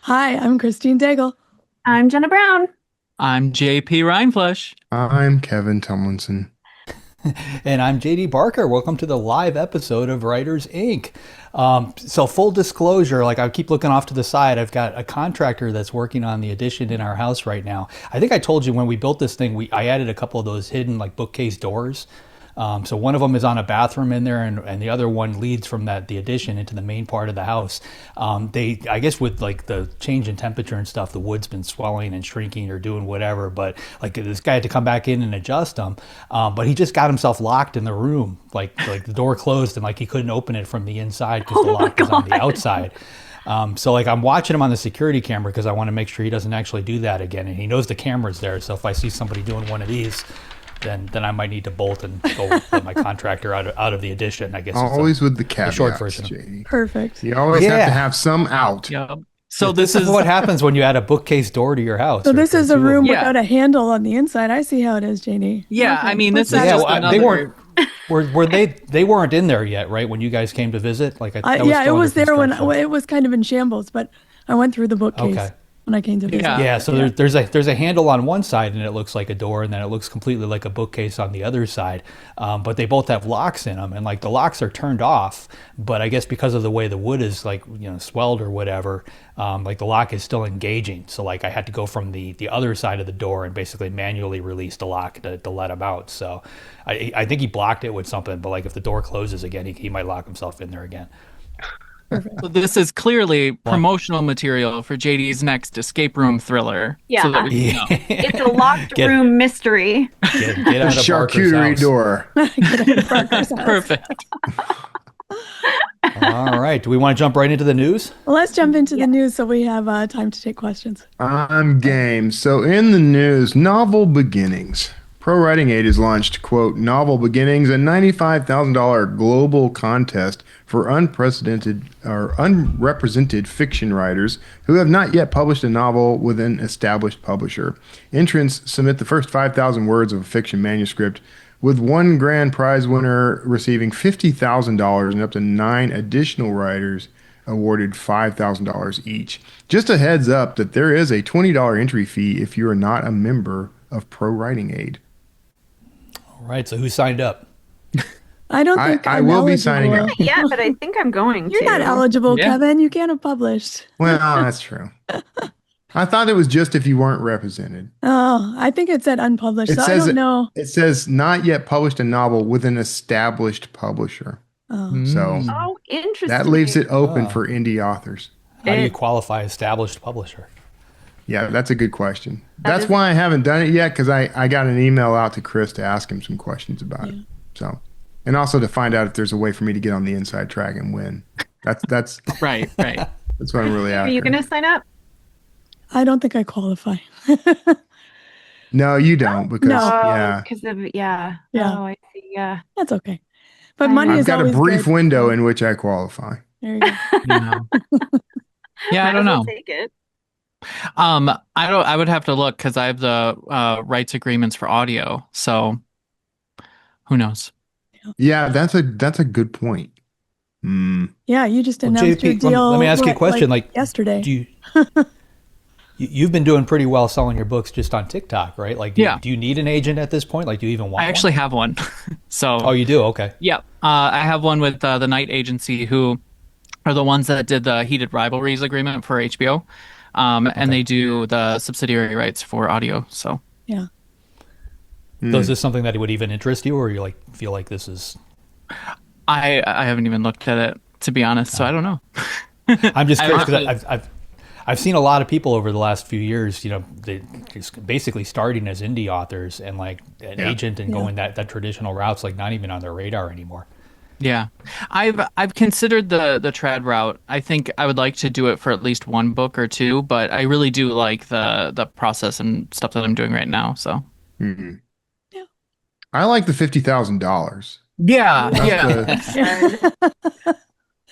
Hi, I'm Christine Daigle. I'm Jena Brown. I'm JP Rindfleisch. I'm Kevin Tumlinson. And I'm JD Barker. Welcome to the live episode of Writers Inc. So full disclosure, like I keep looking off to the side, I've got a contractor that's working on the addition in our house right now. I think I told you when we built this thing, I added a couple of those hidden like bookcase doors. So one of them is on a bathroom in there, and the other one leads from the addition into the main part of the house. I guess with like the change in temperature and stuff, the wood's been swelling and shrinking or doing whatever. But like this guy had to come back in and adjust them. But he just got himself locked in the room, like the door closed and like he couldn't open it from the inside because the lock is on the outside. So like I'm watching him on the security camera because I want to make sure he doesn't actually do that again, and he knows the camera's there. So if I see somebody doing one of these, then I might need to bolt and go let my contractor out of the addition. I guess Always with the caveats, short version. JD. Perfect. You always have to have some out. Yep. So this is what happens when you add a bookcase door to your house. So this is a room Yeah. without a handle on the inside. I see how it is, Janie. Yeah, Okay. I mean, this is What's just that? they another. weren't they weren't in there yet, right? When you guys came to visit, like that was Yeah, it still was under there when construction. it was kind of in shambles, but I went through the bookcase Okay. when I came to visit. Yeah. Yeah, so there's a handle on one side and it looks like a door, and then it looks completely like a bookcase on the other side. But they both have locks in them, and like the locks are turned off. But I guess because of the way the wood is like swelled or whatever, like the lock is still engaging. So like I had to go from the other side of the door and basically manually release the lock to let him out. So I think he blocked it with something. But like if the door closes again, he might lock himself in there again. So this is clearly promotional material for JD's next escape room thriller. Yeah. So that we can know. It's a locked Get- room mystery. Get The out of Barker's charcuterie house. door. Perfect. All right. Do we want to jump right into the news? Well, let's jump into the news so we have time to take questions. I'm game. So in the news, novel beginnings. ProWritingAid has launched, quote, Novel Beginnings, a $95,000 global contest for unprecedented or unrepresented fiction writers who have not yet published a novel with an established publisher. Entrants submit the first 5,000 words of a fiction manuscript, with one grand prize winner receiving $50,000 and up to 9 additional writers awarded $5,000 each. Just a heads up that there is a $20 entry fee if you are not a member of ProWritingAid. All right. So who signed up? I don't think I I'm will be eligible. signing up. Yeah, but I think I'm going You're to. not eligible, Yeah. Kevin. You can't have published. Well, that's true. I thought it was just if you weren't represented. Oh, I think it said unpublished, so I don't know. It says not yet published a novel with an established publisher. Oh. So Oh, interesting. that leaves it open Oh. for indie authors. How do you It- qualify established publisher? Yeah, that's a good question. That That's is- why I haven't done it yet, because I got an email out to Chris to ask him some questions about it. So, and also to find out if there's a way for me to get on the inside track and win. That's Right. that's what I'm really Are after. you going to sign up? I don't think I qualify. No, you don't, because No. yeah, Because of, yeah. Yeah. Oh, I see. Yeah. That's okay. But I money know. I've is got a always brief good. window in which I qualify. There you go. Yeah, I Might don't as well know. Take it. I would have to look because I have the rights agreements for audio. So who knows? Yeah, that's a good point. Yeah, you just Well, announced your JP, deal. let me ask you a question. Like, yesterday. Do you, you've been doing pretty well selling your books just on TikTok, right? Like, Yeah. do you need an agent at this point? Like, do you even want I actually one? have one. So Oh, you do? Okay. yeah, I have one with the Night Agency, who are the ones that did the Heated Rivalries agreement for HBO, and they do the subsidiary rights for audio. So Yeah. So is this something that would even interest you, or you like feel like this is? I haven't even looked at it, to be honest. So I don't know. I'm just I curious have because I've seen a lot of people over the last few years, they just basically starting as indie authors and like an agent and going that traditional routes, like not even on their radar anymore. Yeah, I've considered the trad route. I think I would like to do it for at least one book or two, but I really do like the process and stuff that I'm doing right now. So Hmm. Yeah. I like the $50,000. yeah, That's yeah.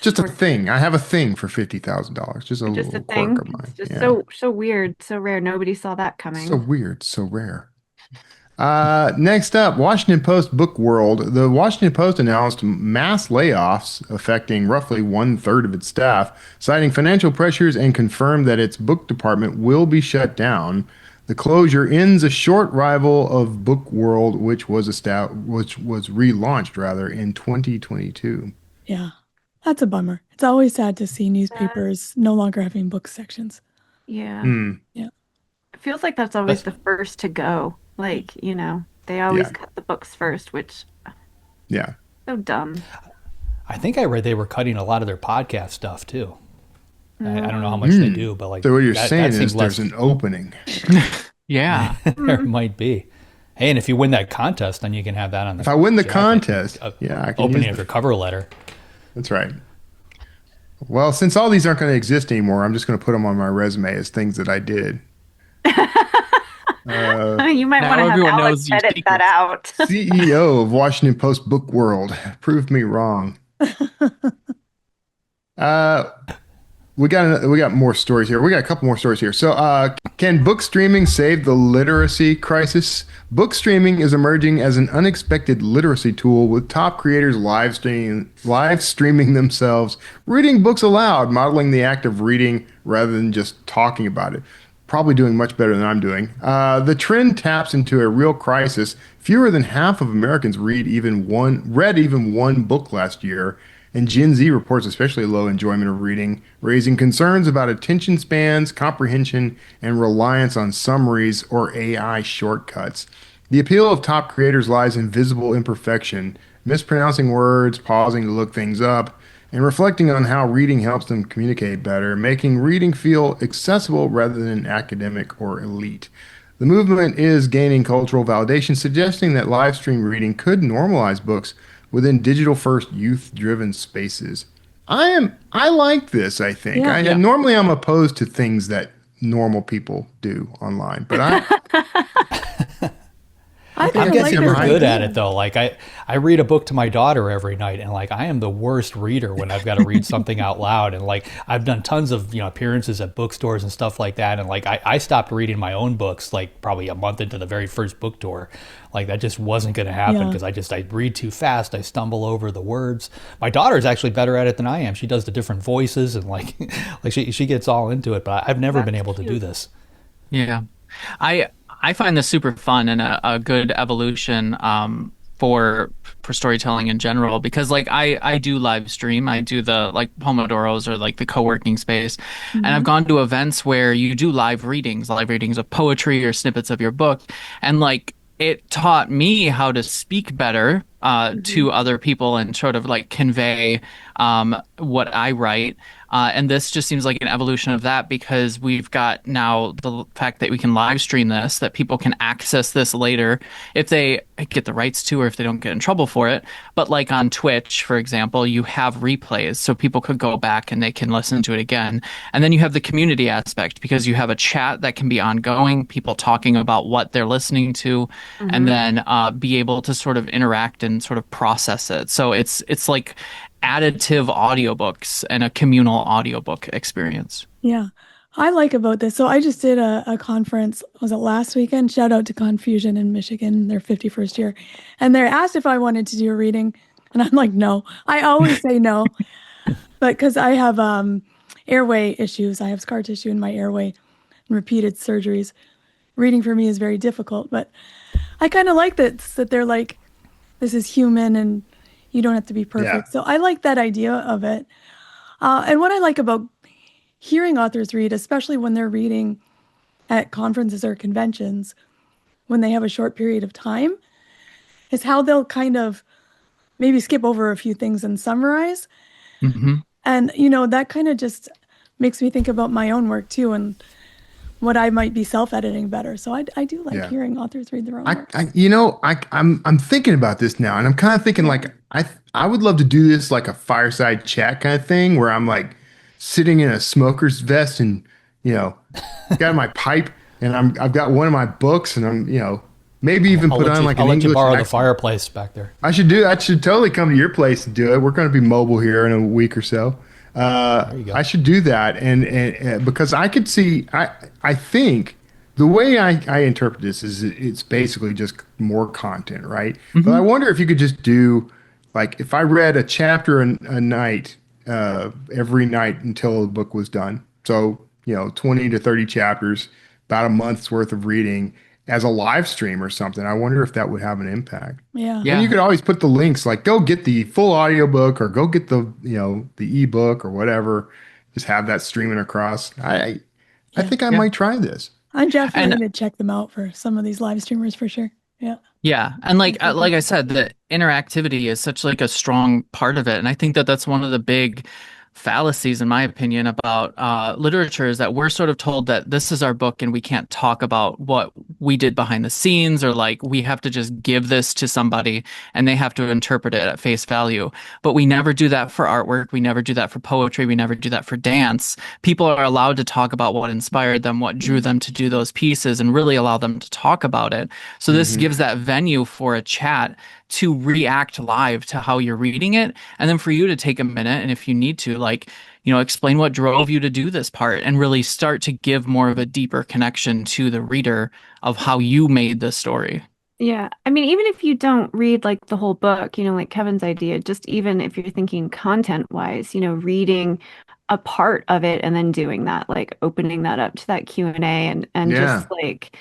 just a thing. I have a thing for $50,000. Just a Just little a thing. quirk of mine. It's just Yeah. so weird, so rare. Nobody saw that coming. So weird, so rare. Next up, Washington Post Book World. The Washington Post announced mass layoffs affecting roughly 1/3 of its staff, citing financial pressures, and confirmed that its book department will be shut down. The closure ends a short rival of Book World, which was relaunched in 2022. Yeah, that's a bummer. It's always sad to see newspapers no longer having book sections. Yeah. Yeah. It feels like that's always the first to go. Like, they always cut the books first, which so dumb. I think I read they were cutting a lot of their podcast stuff too. I don't know how much they do, but like. So what you're saying is there's an opening. Yeah, there might be. Hey, and if you win that contest, then you can have that on the. If I win the contest, I can opening of your cover letter. That's right. Well, since all these aren't going to exist anymore, I'm just going to put them on my resume as things that I did. You might want to have Alex edit that out. CEO of Washington Post Book World. Proved me wrong. We got more stories here. We got a couple more stories here. So, can book streaming save the literacy crisis? Book streaming is emerging as an unexpected literacy tool, with top creators live streaming themselves reading books aloud, modeling the act of reading rather than just talking about it. Probably doing much better than I'm doing. The trend taps into a real crisis. Fewer than half of Americans read even one book last year, and Gen Z reports especially low enjoyment of reading, raising concerns about attention spans, comprehension, and reliance on summaries or AI shortcuts. The appeal of top creators lies in visible imperfection, mispronouncing words, pausing to look things up, and reflecting on how reading helps them communicate better, making reading feel accessible rather than academic or elite. The movement is gaining cultural validation, suggesting that live stream reading could normalize books within digital-first, youth-driven spaces. I like this, I think. Normally I'm opposed to things that normal people do online, but I'm guessing you're good at it though. Like I read a book to my daughter every night, and like I am the worst reader when I've got to read something out loud. And like I've done tons of appearances at bookstores and stuff like that. And like I stopped reading my own books like probably a month into the very first book tour. Like that just wasn't going to happen because I read too fast. I stumble over the words. My daughter is actually better at it than I am. She does the different voices and like she gets all into it. But I've never been able to do this. Yeah, I find this super fun and a good evolution for storytelling in general, because like I do live stream. I do the like Pomodoros or like the co-working space. And I've gone to events where you do live readings of poetry or snippets of your book. And like it taught me how to speak better to other people and sort of like convey what I write. And this just seems like an evolution of that, because we've got now the fact that we can live stream this, that people can access this later if they get the rights to, or if they don't get in trouble for it. But like on Twitch, for example, you have replays, so people could go back and they can listen to it again. And then you have the community aspect, because you have a chat that can be ongoing, people talking about what they're listening to, and then be able to sort of interact and sort of process it. So it's like additive audiobooks and a communal audiobook experience. Yeah. I like about this. So I just did a conference, was it last weekend? Shout out to Confusion in Michigan, their 51st year. And they asked if I wanted to do a reading. And I'm like, no. I always say no. But because I have airway issues. I have scar tissue in my airway and repeated surgeries. Reading for me is very difficult. But I kind of like that they're like, this is human and you don't have to be perfect. Yeah. So I like that idea of it. And what I like about hearing authors read, especially when they're reading at conferences or conventions, when they have a short period of time, is how they'll kind of maybe skip over a few things and summarize. Mm-hmm. And, that kind of just makes me think about my own work too, and what I might be self-editing better. So I do like hearing authors read their own work. I'm thinking about this now, and I'm kind of thinking like I would love to do this like a fireside chat kind of thing, where I'm like sitting in a smoker's vest and got my pipe, and I've got one of my books, and I'm maybe even put on like an English. I'll let you borrow the fireplace back there. I should totally come to your place and do it. We're going to be mobile here in a week or so. I should do that, and because I could see, I think the way I interpret this is it's basically just more content, right? But I Mm-hmm. wonder if you could just do, like, if I read a chapter a night, every night until the book was done. So, 20 to 30 chapters, about a month's worth of reading as a live stream or something. I wonder if that would have an impact. Yeah. And you Yeah. could always put the links, like go get the full audiobook or go get the ebook or whatever. Just have that streaming across. I Yeah. think I Yeah. might try this. I'm definitely And going to check them out for some of these live streamers for sure. Yeah. yeah, and That's like I said, the interactivity is such like a strong part of it, and I think that that's one of the big fallacies, in my opinion, about literature is that we're sort of told that this is our book and we can't talk about what we did behind the scenes, or like we have to just give this to somebody and they have to interpret it at face value. But we never do that for artwork. We never do that for poetry. We never do that for dance. People are allowed to talk about what inspired them, what drew them to do those pieces, and really allow them to talk about it. So this gives that venue for a chat to react live to how you're reading it, and then for you to take a minute, and if you need to, like, explain what drove you to do this part and really start to give more of a deeper connection to the reader of how you made the story. Yeah. I mean, even if you don't read like the whole book, like Kevin's idea, just even if you're thinking content wise, reading a part of it and then doing that, like opening that up to that Q&A and Yeah. just like,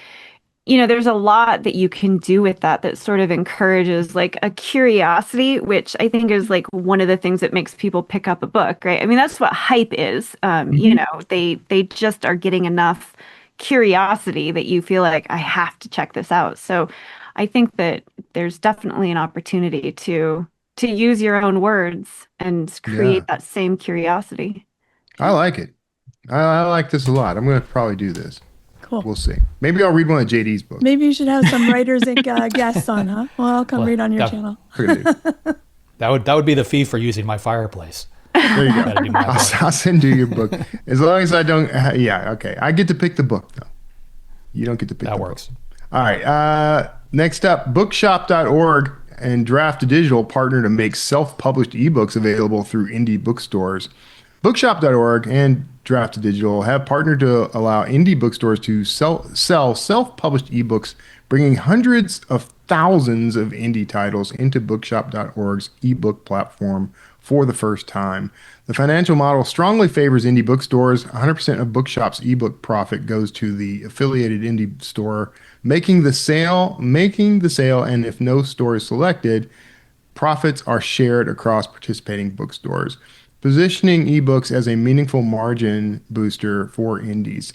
there's a lot that you can do with that sort of encourages like a curiosity, which I think is like one of the things that makes people pick up a book, right? I mean, that's what hype is. They just are getting enough curiosity that you feel like I have to check this out. So I think that there's definitely an opportunity to use your own words and Yeah. create that same curiosity. I like it. I like this a lot. I'm going to probably do this. Cool. We'll see. Maybe I'll read one of JD's books. Maybe you should have some writers and guests on, huh? Well, I'll come read on your yeah. channel. We're gonna do. That would be the fee for using my fireplace. There you go. Gotta do my book. I'll send you your book. As long as I don't, yeah, okay. I get to pick the book, though. You don't get to pick That the works. book. All right. Next up, bookshop.org and Draft Digital partner to make self-published ebooks available through indie bookstores. Bookshop.org and Draft Digital have partnered to allow indie bookstores to sell self-published ebooks, bringing hundreds of thousands of indie titles into Bookshop.org's ebook platform for the first time. The financial model strongly favors indie bookstores. 100% of Bookshop's ebook profit goes to the affiliated indie store, making the sale, and if no store is selected, profits are shared across participating bookstores, positioning ebooks as a meaningful margin booster for indies.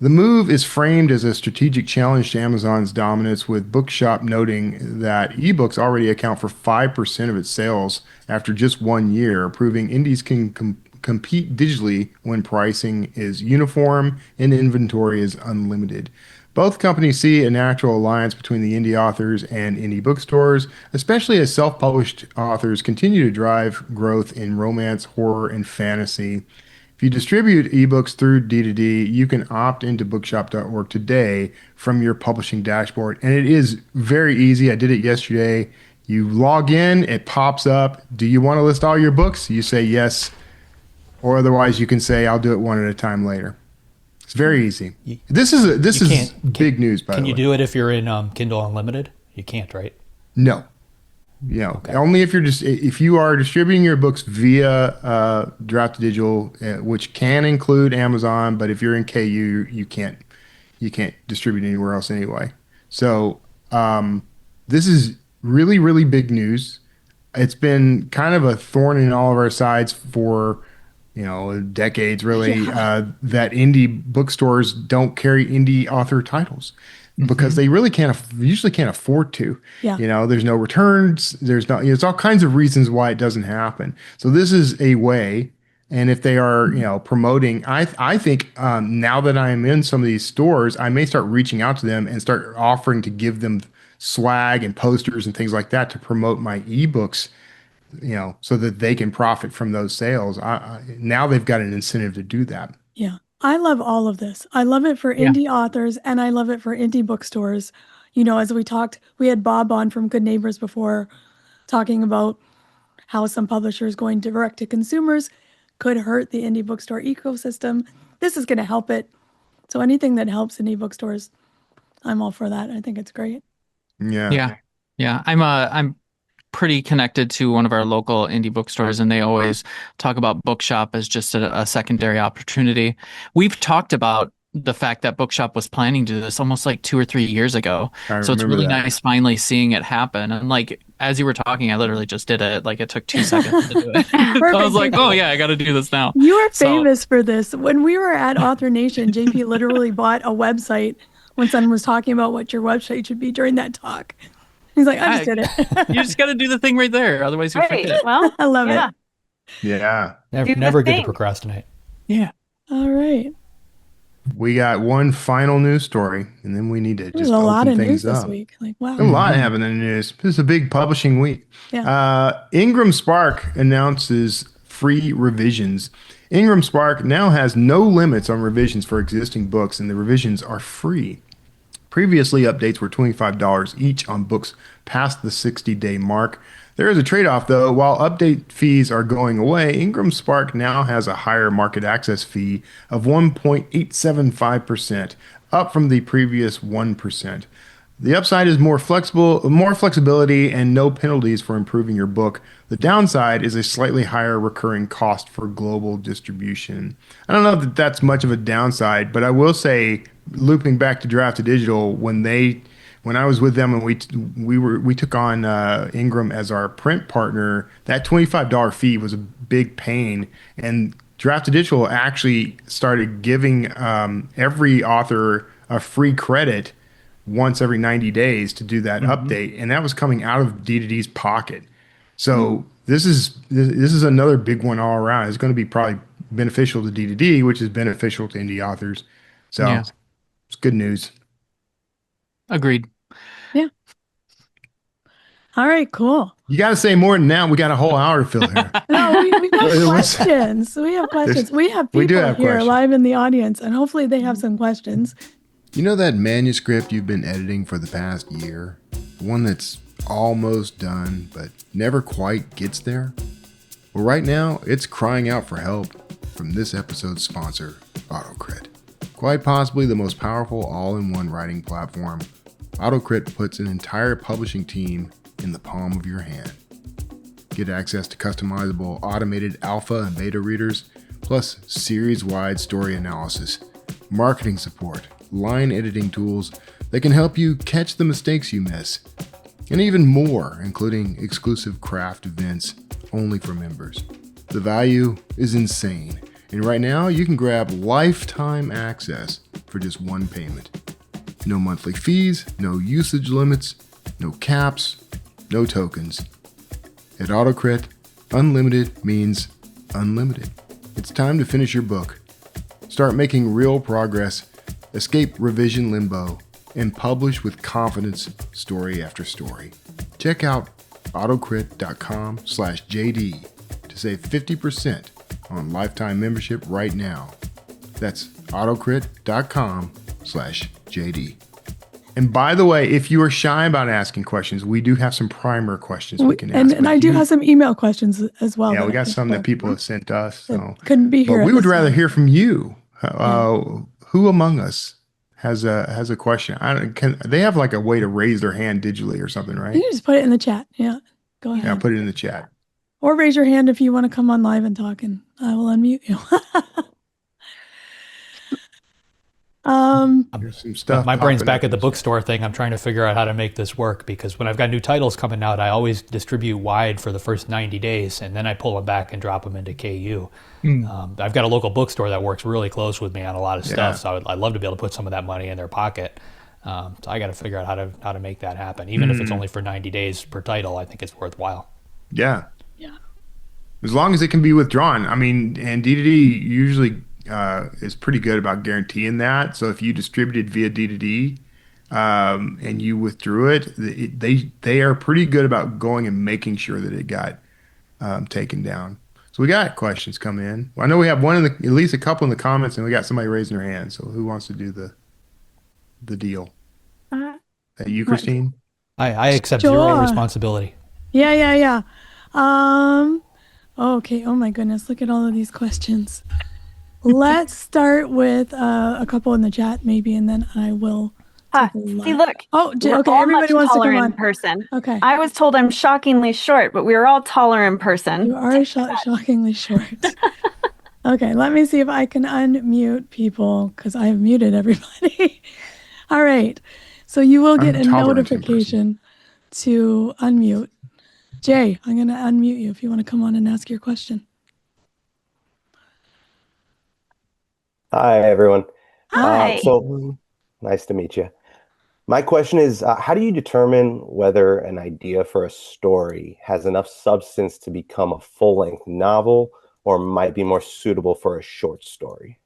The move is framed as a strategic challenge to Amazon's dominance, with Bookshop noting that ebooks already account for 5% of its sales after just 1 year, proving indies can compete digitally when pricing is uniform and inventory is unlimited. Both companies see a natural alliance between the indie authors and indie bookstores, especially as self-published authors continue to drive growth in romance, horror, and fantasy. If you distribute ebooks through D2D, you can opt into bookshop.org today from your publishing dashboard. And it is very easy. I did it yesterday. You log in, it pops up. Do you want to list all your books? You say yes. Or otherwise, you can say, I'll do it one at a time later. It's very easy. This is big news, by the way. Can you do it if you're in Kindle Unlimited? You can't, right? No. Only if you are distributing your books via Draft Digital, which can include Amazon, but if you're in KU, you can't distribute anywhere else anyway. So this is really, really big news. It's been kind of a thorn in all of our sides for decades, really, that indie bookstores don't carry indie author titles because they really usually can't afford to. Yeah. There's no returns. There's all kinds of reasons why it doesn't happen. So this is a way. And if they are, promoting, I think now that I'm in some of these stores, I may start reaching out to them and start offering to give them swag and posters and things like that to promote my ebooks, so that they can profit from those sales. Now they've got an incentive to do that. Yeah. I love all of this. I love it for indie authors and I love it for indie bookstores. As we talked, we had Bob on from Good Neighbors before talking about how some publishers going direct to consumers could hurt the indie bookstore ecosystem. This is going to help it So anything that helps indie bookstores, I'm all for that. I think it's great. Yeah. Yeah. I'm pretty connected to one of our local indie bookstores, and they always talk about Bookshop as just a secondary opportunity. We've talked about the fact that Bookshop was planning to do this almost like 2 or 3 years ago. I So it's remember really that. nice finally seeing it happen. And like as you were talking, I literally just did it. Like it took 2 seconds to do it. So I was like, oh yeah, I got to do this now. You are So- famous for this. When we were at Author Nation, JP literally bought a website when someone was talking about what your website should be during that talk. He's like, I just did it. You just got to do the thing right there. Otherwise you Right. forget. Well, I love yeah. it. Yeah. Never, the never good to thing. procrastinate. Yeah. All right. We got one final news story, and then we need to There's just a lot open of things news this up. week. Like, wow. A lot happened in the news. This is a big publishing week. Yeah. Ingram Spark announces free revisions. Ingram Spark now has no limits on revisions for existing books, and the revisions are free. Previously, updates were $25 each on books past the 60-day mark. There is a trade-off, though. While update fees are going away, Ingram Spark now has a higher market access fee of 1.875%, up from the previous 1%. The upside is more flexibility and no penalties for improving your book. The downside is a slightly higher recurring cost for global distribution. I don't know if that's much of a downside, but I will say, looping back to Draft to Digital, when I was with them and we took on Ingram as our print partner, that $25 fee was a big pain, and Draft to Digital actually started giving every author a free credit once every 90 days to do that update, and that was coming out of D2D's pocket. So this is another big one all around. It's going to be probably beneficial to D2D, which is beneficial to indie authors. So Yeah. it's good news. Agreed. All right, cool. You got to say more than that. We got a whole hour to fill here. No, we have What's- questions. We have questions. We have We do people have here questions. live in the audience, and hopefully they have some questions. You know that manuscript you've been editing for the past year? One that's almost done, but never quite gets there? Well, right now, it's crying out for help from this episode's sponsor, AutoCrit. Quite possibly the most powerful all-in-one writing platform, AutoCrit puts an entire publishing team in the palm of your hand. Get access to customizable automated alpha and beta readers, plus series-wide story analysis, marketing support, line editing tools that can help you catch the mistakes you miss, and even more, including exclusive craft events only for members. The value is insane, and right now you can grab lifetime access for just one payment. No monthly fees, no usage limits, no caps, no tokens. At AutoCrit, unlimited means unlimited. It's time to finish your book. Start making real progress, escape revision limbo, and publish with confidence story after story. Check out autocrit.com/JD to save 50% on lifetime membership right now. That's autocrit.com/JD. And by the way, if you are shy about asking questions, we do have some primer questions we can ask. And I do have some email questions as well. Yeah, that we I got think some are- that people have sent us. So couldn't be here. but at we would this rather time. hear from you. Who among us has a question? Can they have like a way to raise their hand digitally or something, right? You can just put it in the chat. Yeah, go ahead. Yeah, put it in the chat. Or raise your hand if you want to come on live and talk, and I will unmute you. There's some stuff. My brain's popping back up. at the bookstore thing. I'm trying to figure out how to make this work because when I've got new titles coming out, I always distribute wide for the first 90 days, and then I pull them back and drop them into KU. I've got a local bookstore that works really close with me on a lot of stuff, so I'd love to be able to put some of that money in their pocket. So I got to figure out how to make that happen. Even if it's only for 90 days per title, I think it's worthwhile. Yeah. Yeah. As long as it can be withdrawn. I mean, and D2D usually is pretty good about guaranteeing that. So if you distributed via D2D and you withdrew it, they are pretty good about going and making sure that it got taken down. So we got questions come in. Well, I know we have at least a couple in the comments, and we got somebody raising their hand. So who wants to do the deal? That you, Christine? I accept Sure. zero responsibility. Yeah. Okay. Oh my goodness. Look at all of these questions. Let's start with a couple in the chat maybe, and then I will. See, look. Oh, we're okay. all Everybody much wants to taller come in on. person. Okay. I was told I'm shockingly short, but we were all taller in person. You are shockingly short. Okay, let me see if I can unmute people because I have muted everybody. All right. So you will get a notification to unmute. Jay, I'm going to unmute you if you want to come on and ask your question. Hi, everyone. Hi. So nice to meet you. My question is, how do you determine whether an idea for a story has enough substance to become a full-length novel or might be more suitable for a short story?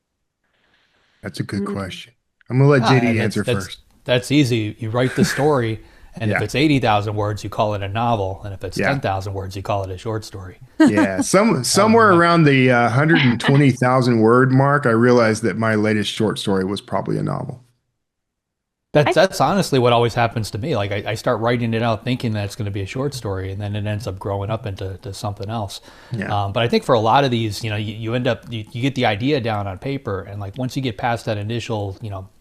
That's a good question. I'm going to let JD answer first. That's easy. You write the story, and if it's 80,000 words, you call it a novel. And if it's 10,000 words, you call it a short story. Yeah, somewhere around the 120,000 word mark, I realized that my latest short story was probably a novel. That's honestly what always happens to me. Like I start writing it out thinking that it's going to be a short story, and then it ends up growing up into something else. Yeah. But I think for a lot of these, you end up you get the idea down on paper, and like once you get past that initial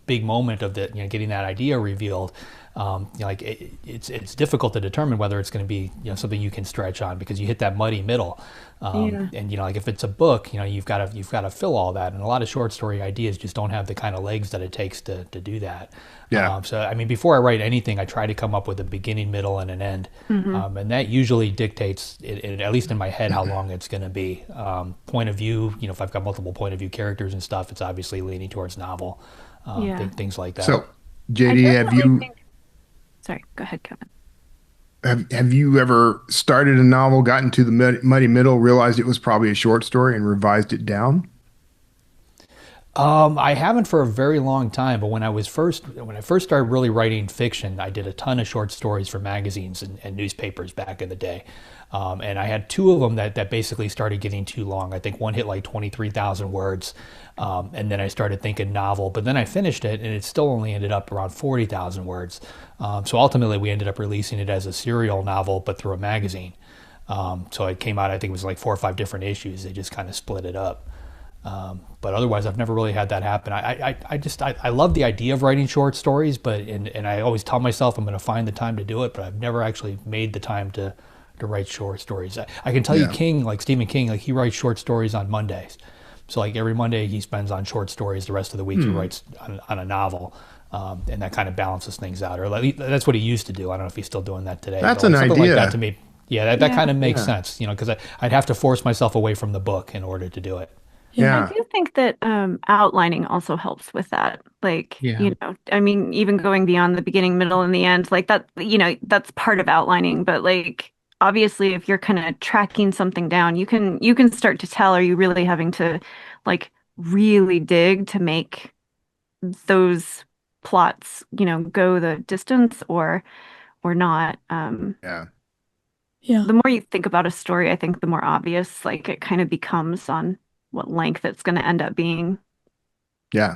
big moment of getting that idea revealed, it's difficult to determine whether it's going to be something you can stretch on because you hit that muddy middle. And like if it's a book, you've got to fill all that, and a lot of short story ideas just don't have the kind of legs that it takes to do that. Yeah. So I mean, before I write anything, I try to come up with a beginning, middle, and an end, and that usually dictates, at least in my head, how long it's going to be. Point of view, if I've got multiple point of view characters and stuff, it's obviously leaning towards novel, things like that. So, JD, Sorry, go ahead, Kevin. Have you ever started a novel, gotten to the muddy middle, realized it was probably a short story, and revised it down? I haven't for a very long time, but when I first started really writing fiction, I did a ton of short stories for magazines and newspapers back in the day. And I had two of them that basically started getting too long. I think one hit like 23,000 words. And then I started thinking novel, but then I finished it and it still only ended up around 40,000 words. So ultimately we ended up releasing it as a serial novel, but through a magazine. So it came out, I think it was like 4 or 5 different issues. They just kind of split it up. But otherwise, I've never really had that happen. I love the idea of writing short stories, and I always tell myself I'm going to find the time to do it, but I've never actually made the time to write short stories. I can tell you King, like Stephen King, like he writes short stories on Mondays. So like every Monday he spends on short stories. The rest of the week he writes on a novel. And that kind of balances things out. Or that's what he used to do. I don't know if he's still doing that today. That's an idea. Like that to me. Yeah, that kind of makes sense, because I'd have to force myself away from the book in order to do it. Yeah. I do think that outlining also helps with that. Like, I mean, even going beyond the beginning, middle, and the end, like that, that's part of outlining. But like, obviously, if you're kind of tracking something down, you can start to tell, are you really having to like really dig to make those plots, go the distance or not. Yeah. The more you think about a story, I think the more obvious like it kind of becomes on what length it's going to end up being. Yeah.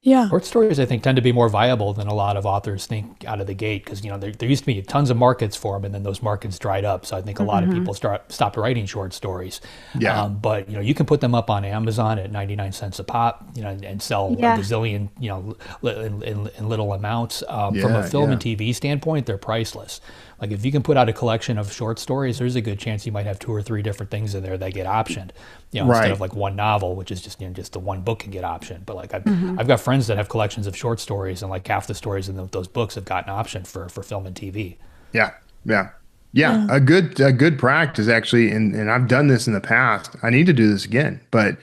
Yeah. Short stories, I think, tend to be more viable than a lot of authors think out of the gate because, there used to be tons of markets for them and then those markets dried up. So I think a lot of people stopped writing short stories. Yeah. But, you can put them up on Amazon at 99 cents a pop, and sell a gazillion, in little amounts. From a film and TV standpoint, they're priceless. Like if you can put out a collection of short stories, there's a good chance you might have 2 or 3 different things in there that get optioned. Instead of like one novel, which is just just the one book can get optioned. But like I've got friends that have collections of short stories, and like half the stories in those books have gotten optioned for film and TV. Yeah. A good practice actually, and I've done this in the past. I need to do this again, but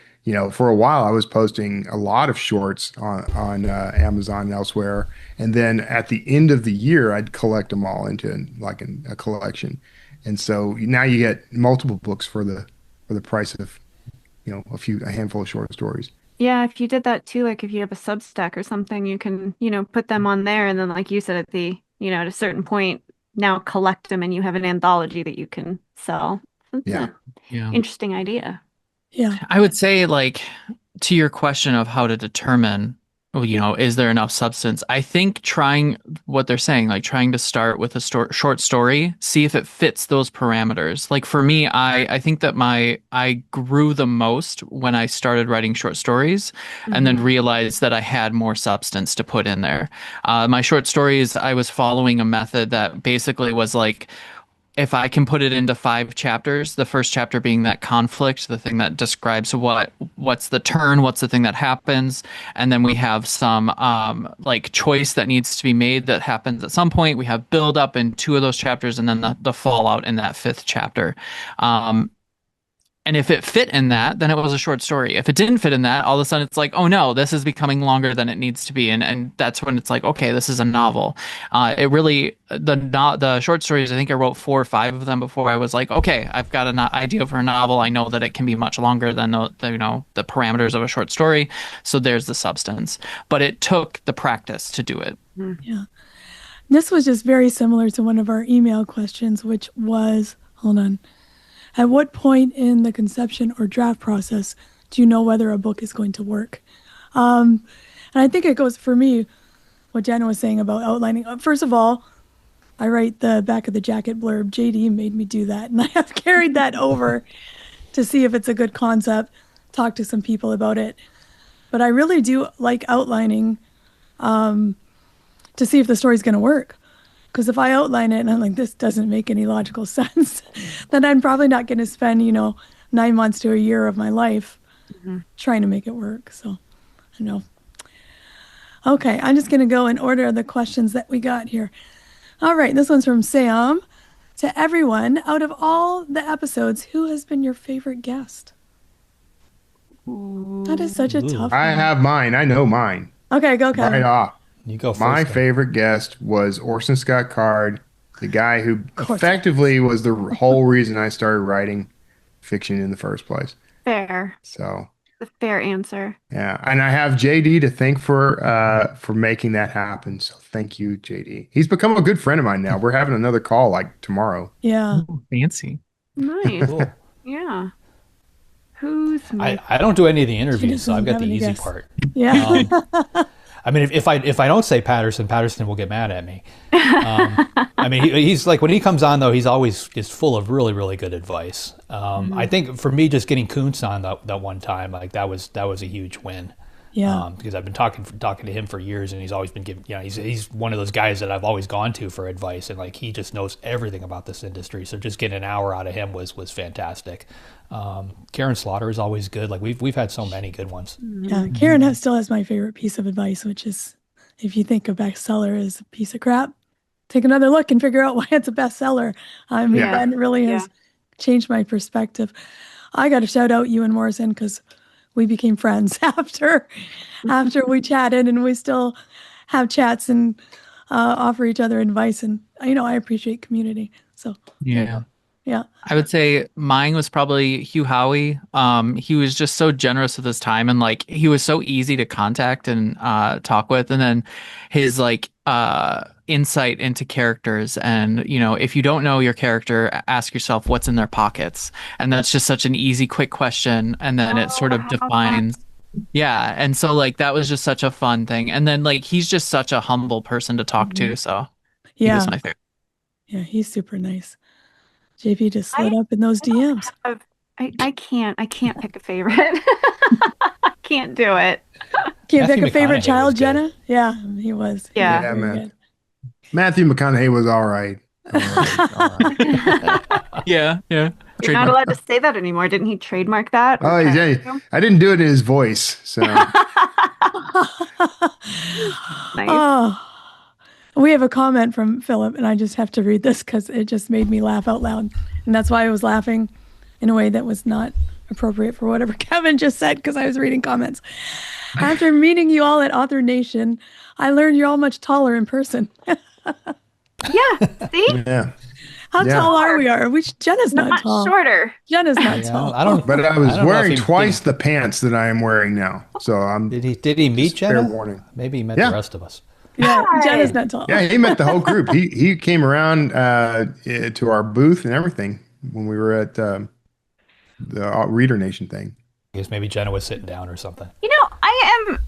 for a while I was posting a lot of shorts on Amazon and elsewhere, and then at the end of the year I'd collect them all into like a collection, and so now you get multiple books for the price of a handful of short stories. Yeah, if you did that too, like if you have a Substack or something, you can put them on there, and then like you said at the at a certain point now collect them, and you have an anthology that you can sell. That's an interesting idea. Yeah. I would say, like, to your question of how to determine is there enough substance? I think trying what they're saying, like trying to start with a short story, see if it fits those parameters. Like for me, I think that I grew the most when I started writing short stories and then realized that I had more substance to put in there. My short stories, I was following a method that basically was like, if I can put it into 5 chapters, the first chapter being that conflict, the thing that describes what's the turn, what's the thing that happens, and then we have some like choice that needs to be made that happens at some point. We have build up in 2 of those chapters, and then the fallout in that 5th chapter. And if it fit in that, then it was a short story. If it didn't fit in that, all of a sudden it's like, oh no, this is becoming longer than it needs to be. And that's when it's like, okay, this is a novel. The short stories, I think I wrote 4 or 5 of them before I was like, okay, I've got an idea for a novel. I know that it can be much longer than the parameters of a short story. So there's the substance. But it took the practice to do it. Yeah. This was just very similar to one of our email questions, which was, hold on. At what point in the conception or draft process do you know whether a book is going to work? And I think it goes, for me, what Jena was saying about outlining. First of all, I write the back of the jacket blurb. JD made me do that, and I have carried that over to see if it's a good concept, talk to some people about it. But I really do like outlining to see if the story's going to work. Because if I outline it and I'm like, this doesn't make any logical sense, then I'm probably not going to spend, 9 months to a year of my life trying to make it work. So, I know. Okay, I'm just going to go in order of the questions that we got here. All right, this one's from Sam. To everyone, out of all the episodes, who has been your favorite guest? That is such a tough one. I have mine. I know mine. Okay, go, Kevin. Right off. You go first. My favorite guest was Orson Scott Card, the guy who effectively was the whole reason I started writing fiction in the first place. Fair. So The fair answer. yeah, and I have JD to thank for making that happen. So thank you, JD. He's become a good friend of mine now. We're having another call like tomorrow. Yeah. Ooh, fancy. Nice. Cool. Yeah. Who's my I don't do any of the interviews, so I've got doesn't the have any easy guess. part. Yeah. I mean, if I don't say Patterson will get mad at me. I mean, he's like, when he comes on though, he's always just full of really, really good advice. I think for me, just getting Kuntz on that one time, like that was a huge win. Yeah. Because I've been talking to him for years, and he's always been giving. He's one of those guys that I've always gone to for advice, and like he just knows everything about this industry. So just getting an hour out of him was fantastic. Karen Slaughter is always good. Like we've had so many good ones. Yeah. Karen still has my favorite piece of advice, which is if you think a bestseller is a piece of crap, take another look and figure out why it's a bestseller. I mean, Yeah. that really has changed my perspective. I got to shout out Ewan Morrison because we became friends after we chatted, and we still have chats and offer each other advice. And I appreciate community. So Yeah. yeah. I would say mine was probably Hugh Howey. He was just so generous with his time, and like he was so easy to contact and talk with. And then his like insight into characters, and if you don't know your character, ask yourself what's in their pockets. And that's just such an easy, quick question, and then it sort of defines. Yeah, and so like that was just such a fun thing. And then like he's just such a humble person to talk to, so he was my favorite. Yeah, he's super nice. JP just slid up in those DMs. I can't pick a favorite. I can't do it. Can't Matthew pick a favorite McConaughey child, was good. Jenna? Yeah, he was. He Yeah. was very man. good. Matthew McConaughey was all right. All right. Yeah. You're not Trademark. allowed to say that anymore. Didn't he trademark that? Oh, yeah. I didn't do it in his voice. So Nice. Oh, we have a comment from Philip, and I just have to read this because it just made me laugh out loud. And that's why I was laughing in a way that was not appropriate for whatever Kevin just said, because I was reading comments. After meeting you all at Author Nation, I learned you're all much taller in person. Yeah. See? yeah. How Yeah. tall are we? Jenna's not Much tall. shorter. Jenna's not Yeah, tall. I don't. But I was don't know if wearing he- twice the pants that I am wearing now. So I'm Did he meet fair Jenna? warning. Maybe he met Yeah. the rest of us. Yeah, Hi. Jenna's not tall. Yeah, he met the whole group. He came around to our booth and everything when we were at the Reader Nation thing. I guess maybe Jenna was sitting down or something. I am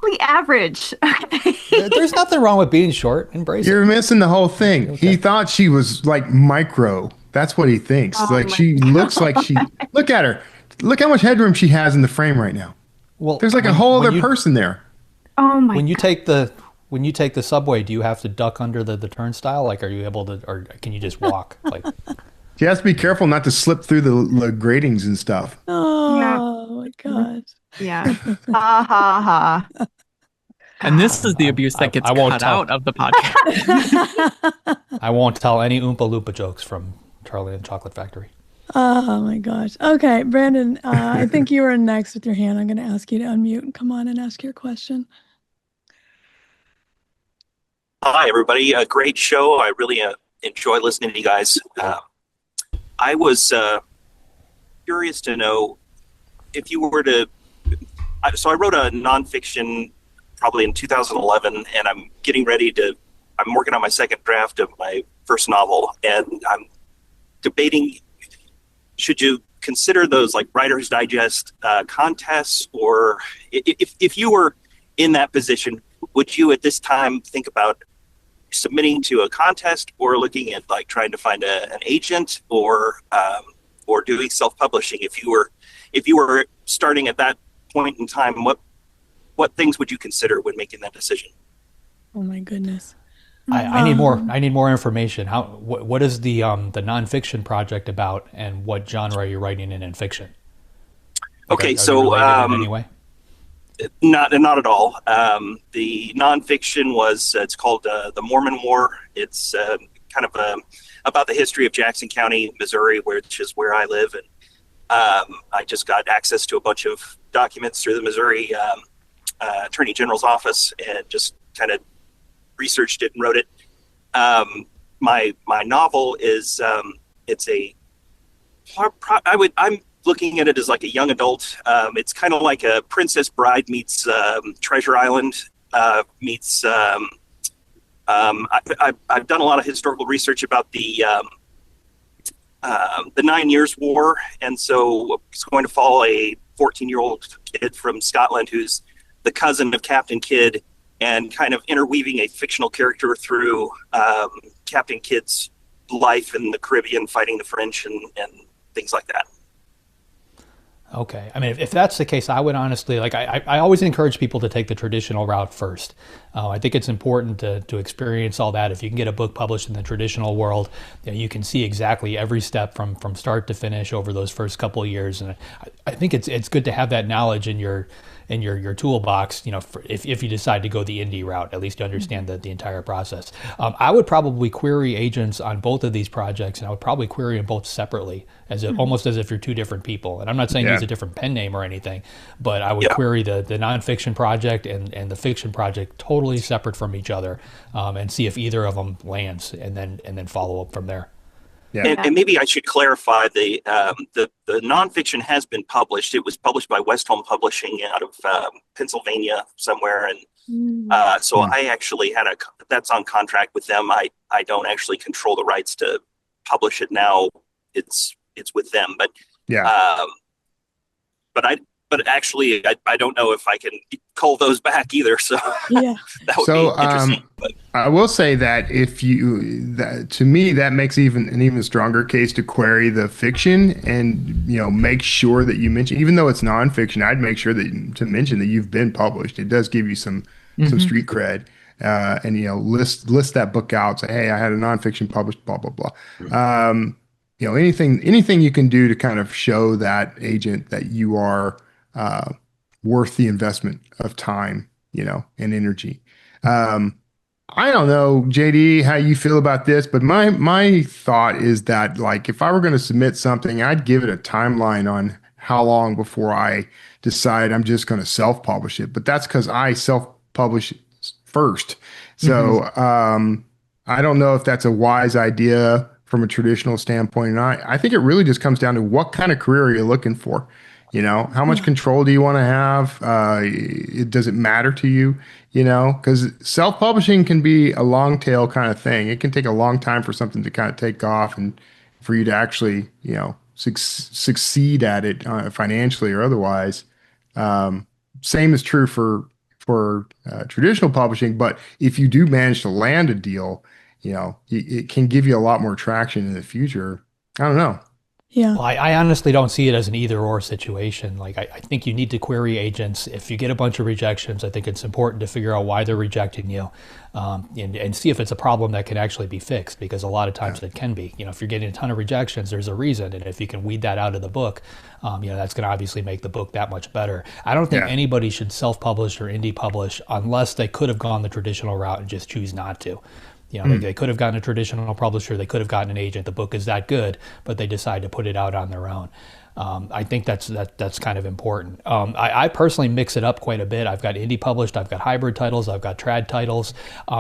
perfectly average. Okay. There's nothing wrong with being short. Embrace You're it. missing the whole thing. He thought she was like micro. That's what he thinks. Oh Like my she looks like she. Look at her. Look how much headroom she has in the frame right now. Well, There's like a whole other person there. Oh my when you God. take the subway, do you have to duck under the turnstile? Like, are you able to, or can you just walk? Like, She has to be careful not to slip through the gratings and stuff. Oh my God. Yeah. Ha ha ha. And this is the abuse that gets I won't cut tell. out of the podcast. I won't tell any Oompa Loompa jokes from Charlie and the Chocolate Factory. Oh my gosh. Okay, Brandon, I think you were next with your hand. I'm going to ask you to unmute and come on and ask your question. Hi, everybody. A great show. I really enjoy listening to you guys. I was curious to know if you were to. So I wrote a nonfiction probably in 2011, and I'm getting ready to. I'm working on my second draft of my first novel, and I'm debating should you consider those like Writer's Digest contests, or if you were in that position, would you at this time think about submitting to a contest or looking at like trying to find an agent or doing self-publishing? If you were starting at that point in time, what things would you consider when making that decision? Oh my goodness. I need more information. What is the nonfiction project about, and what genre are you writing in fiction? Like, Okay, are so they related in any way? Not at all. The nonfiction was it's called the Mormon War. It's kind of about the history of Jackson County, Missouri, which is where I live, and I just got access to a bunch of documents through the Missouri Attorney General's office and just kind of researched it and wrote it. My novel is it's a I'm looking at it as like a young adult. It's kind of like a Princess Bride meets Treasure Island meets. I've done a lot of historical research about the 9 Years' War, and so it's going to follow a 14-year-old kid from Scotland who's the cousin of Captain Kidd, and kind of interweaving a fictional character through Captain Kidd's life in the Caribbean, fighting the French and things like that. Okay. I mean, if that's the case, I would honestly, like, I always encourage people to take the traditional route first. I think it's important to experience all that. If you can get a book published in the traditional world, you can see exactly every step from start to finish over those first couple of years. And I think it's good to have that knowledge in your toolbox, if you decide to go the indie route. At least you understand the entire process. I would probably query agents on both of these projects, and I would probably query them both separately, almost as if you're two different people. And I'm not saying use a different pen name or anything, but I would query the nonfiction project and the fiction project totally separate from each other, and see if either of them lands, and then follow up from there. Yeah. And maybe I should clarify the nonfiction has been published. It was published by Westholme Publishing out of Pennsylvania somewhere, and so I actually that's on contract with them. I don't actually control the rights to publish it now. It's with them, but but actually I don't know if I can call those back either. So Yeah. that would be interesting. But I will say that to me, that makes an even stronger case to query the fiction and, make sure that you mention, even though it's nonfiction, I'd make sure to mention that you've been published. It does give you some street cred, and, list that book out, say, hey, I had a nonfiction published, blah, blah, blah. Anything you can do to kind of show that agent that you are worth the investment of time, and energy. I don't know, JD, how you feel about this, but my thought is that, like, if I were going to submit something, I'd give it a timeline on how long before I decide I'm just going to self-publish it. But that's because I self-publish first. So I don't know if that's a wise idea from a traditional standpoint. And I think it really just comes down to what kind of career are you looking for? How much control do you want to have? Does it matter to you? Because self-publishing can be a long tail kind of thing. It can take a long time for something to kind of take off and for you to actually, succeed at it financially or otherwise. Same is true for for traditional publishing. But if you do manage to land a deal, it can give you a lot more traction in the future. I don't know. Yeah. Well, I honestly don't see it as an either or situation. Like, I think you need to query agents. If you get a bunch of rejections, I think it's important to figure out why they're rejecting you, and see if it's a problem that can actually be fixed, because a lot of times it can be. If you're getting a ton of rejections, there's a reason. And if you can weed that out of the book, that's going to obviously make the book that much better. I don't think anybody should self-publish or indie publish unless they could have gone the traditional route and just choose not to. They could have gotten a traditional publisher, they could have gotten an agent. The book is that good, but they decide to put it out on their own. I think that's kind of important. I personally mix it up quite a bit. I've got indie published, I've got hybrid titles, I've got trad titles.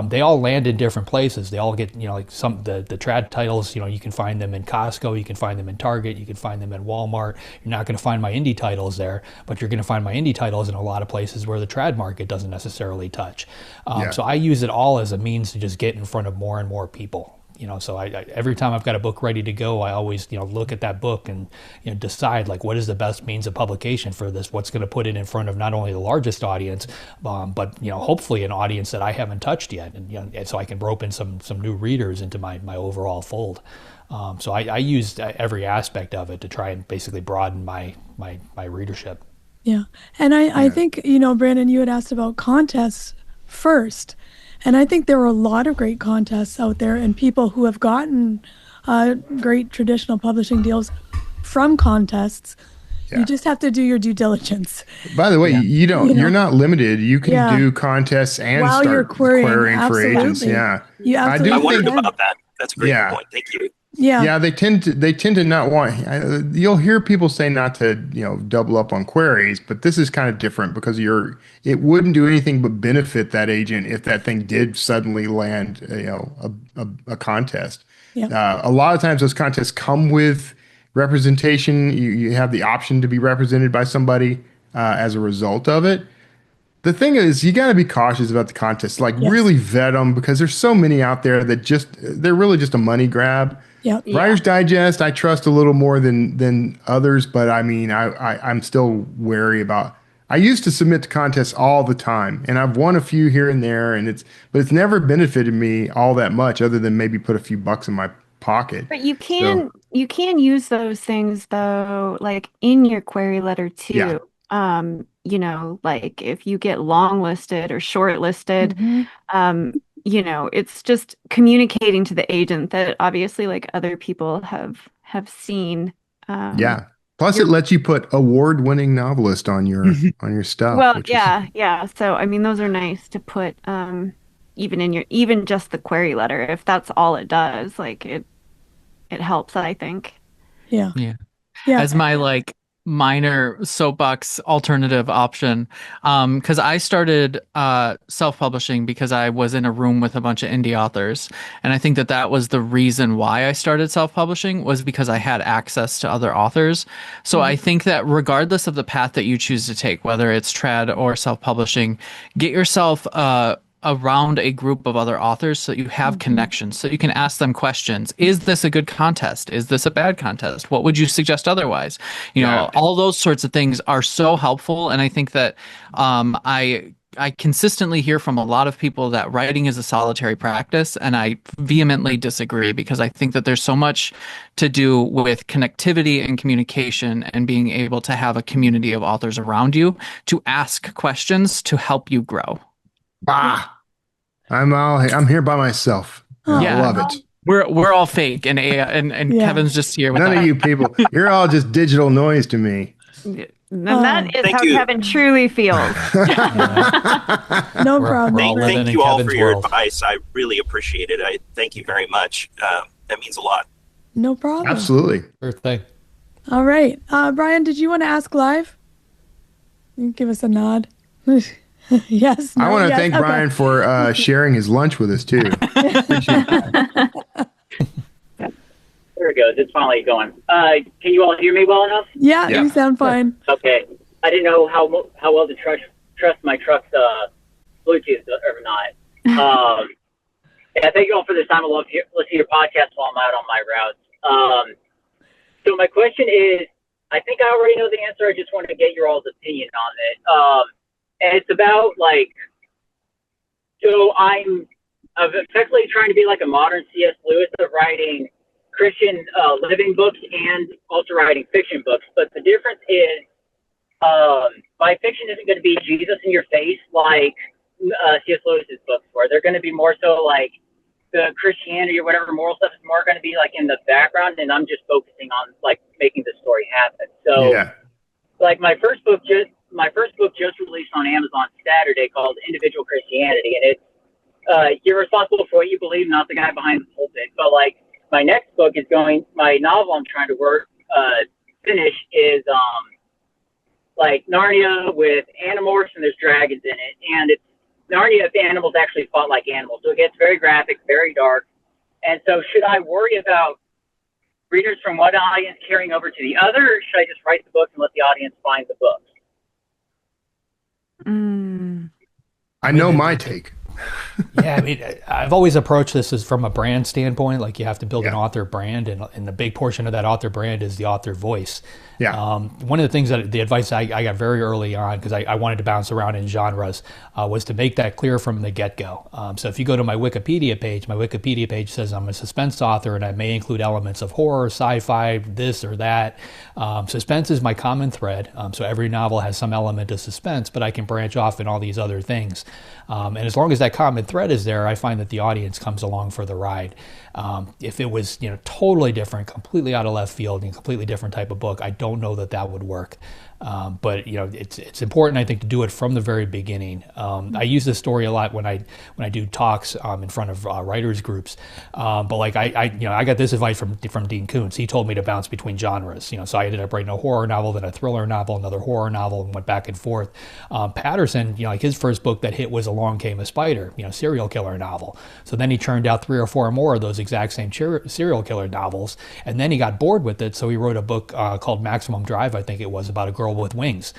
They all land in different places. They all get, like the trad titles, you can find them in Costco, you can find them in Target, you can find them in Walmart. You're not going to find my indie titles there, but you're going to find my indie titles in a lot of places where the trad market doesn't necessarily touch. So I use it all as a means to just get in front of more and more people. So I every time I've got a book ready to go, I always, look at that book and, decide, like, what is the best means of publication for this? What's going to put it in front of not only the largest audience, but, hopefully an audience that I haven't touched yet. And so I can rope in some new readers into my overall fold. So I use every aspect of it to try and basically broaden my readership. Yeah. And I think, Brandon, you had asked about contests first. And I think there are a lot of great contests out there and people who have gotten great traditional publishing deals from contests. Yeah. You just have to do your due diligence. By the way, you're not limited. You can do contests and while start you're querying for agents. Yeah. I wondered about that. That's a great point. Thank you. Yeah, they tend to not want. You'll hear people say not to, double up on queries, but this is kind of different because it wouldn't do anything but benefit that agent if that thing did suddenly land, a contest. Yeah. A lot of times those contests come with representation. You have the option to be represented by somebody as a result of it. The thing is, you got to be cautious about the contests. Really vet them, because there's so many out there that they're really just a money grab. Yep. Writer's Digest, I trust a little more than others, but I mean, I'm still wary about. I used to submit to contests all the time, and I've won a few here and there, but it's never benefited me all that much, other than maybe put a few bucks in my pocket. But you can use those things though, like in your query letter too. Yeah. Like if you get long listed or short listed, it's just communicating to the agent that obviously like other people have seen. Plus it lets you put award-winning novelist on your stuff. Well, yeah. So I mean, those are nice to put even just the query letter, if that's all it does, like it helps, I think. Yeah. As my minor soapbox alternative option, because I started self-publishing because I was in a room with a bunch of indie authors, and I think that was the reason why I started self-publishing, was because I had access to other authors. So I think that regardless of the path that you choose to take, whether it's trad or self-publishing, get yourself around a group of other authors so you have connections, so you can ask them questions. Is this a good contest? Is this a bad contest? What would you suggest otherwise? All those sorts of things are so helpful. And I think that I consistently hear from a lot of people that writing is a solitary practice, and I vehemently disagree, because I think that there's so much to do with connectivity and communication and being able to have a community of authors around you to ask questions to help you grow. I'm here by myself. I love it. We're all fake, and Kevin's just here with none of you people. You're all just digital noise to me. And that is how Kevin truly feels. No problem. Thank you all for your advice. I really appreciate it. I thank you very much. That means a lot. No problem. Absolutely. Sure thing. All right. Brian, did you want to ask live? You give us a nod. Yes. I want to thank Brian for sharing his lunch with us too. Appreciate that. There it goes. It's finally going. Can you all hear me well enough? Yeah. You sound fine. Okay. I didn't know how well to trust my truck's Bluetooth or not. Thank you all for this time. I love listening to your podcast while I'm out on my routes. So my question is, I think I already know the answer. I just want to get your all's opinion on it. And it's about like, so I'm effectively trying to be like a modern C.S. Lewis of writing Christian living books and also writing fiction books. But the difference is my fiction isn't going to be Jesus in your face like C.S. Lewis's books were. They're going to be more so like the Christianity or whatever moral stuff is more going to be like in the background, and I'm just focusing on like making the story happen. So like my first book just released on Amazon Saturday called Individual Christianity, and it's you're responsible for what you believe, not the guy behind the pulpit. But like my next book is my novel I'm trying to finish is like Narnia with Animorphs, and there's dragons in it, and it's Narnia if animals actually fought like animals. So it gets very graphic, very dark. And so should I worry about readers from one audience carrying over to the other, or should I just write the book and let the audience find the books? I know my take. Yeah, I mean, I've always approached this as from a brand standpoint. Like you have to build an author brand, and the big portion of that author brand is the author voice. Yeah. One of the things the advice I got very early on, because I wanted to bounce around in genres, was to make that clear from the get-go. So if you go to my Wikipedia page says I'm a suspense author, and I may include elements of horror, sci-fi, this or that. Suspense is my common thread. So every novel has some element of suspense, but I can branch off in all these other things. And as long as that common thread is there, I find that the audience comes along for the ride. If it was, totally different, completely out of left field, and completely different type of book, I don't know that would work. But it's important, I think, to do it from the very beginning. I use this story a lot when I do talks in front of writers groups. But like I got this advice from Dean Koontz. He told me to bounce between genres. So I ended up writing a horror novel, then a thriller novel, another horror novel, and went back and forth. Patterson, like his first book that hit was Along Came a Spider, serial killer novel. So then he churned out 3 or 4 more of those exact same serial killer novels, and then he got bored with it. So he wrote a book called Maximum Drive, I think it was, about a girl with wings,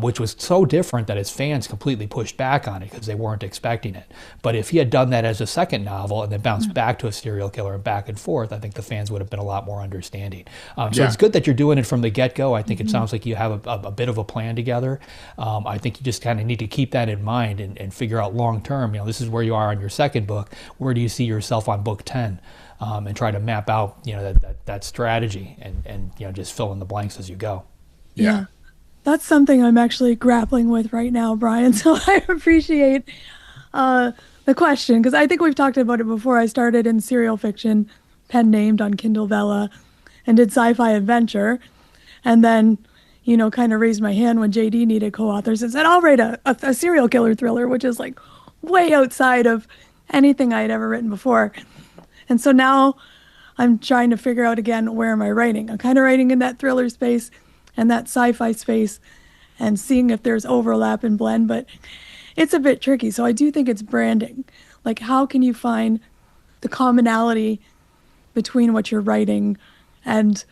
which was so different that his fans completely pushed back on it because they weren't expecting it. But if he had done that as a second novel and then bounced back to a serial killer and back and forth, I think the fans would have been a lot more understanding. So it's good that you're doing it from the get-go. I think it sounds like you have a bit of a plan together. I think you just kind of need to keep that in mind and figure out long-term, this is where you are on your second book. Where do you see yourself on book 10? And try to map out, that strategy and just fill in the blanks as you go. Yeah. That's something I'm actually grappling with right now, Brian. So I appreciate the question, because I think we've talked about it before. I started in serial fiction, pen named on Kindle Vella, and did sci-fi adventure. And then, kind of raised my hand when JD needed co-authors and said, I'll write a serial killer thriller, which is like way outside of anything I had ever written before. And so now I'm trying to figure out again, where am I writing? I'm kind of writing in that thriller space and that sci-fi space and seeing if there's overlap and blend, but it's a bit tricky. So I do think it's branding. Like, how can you find the commonality between what you're writing and,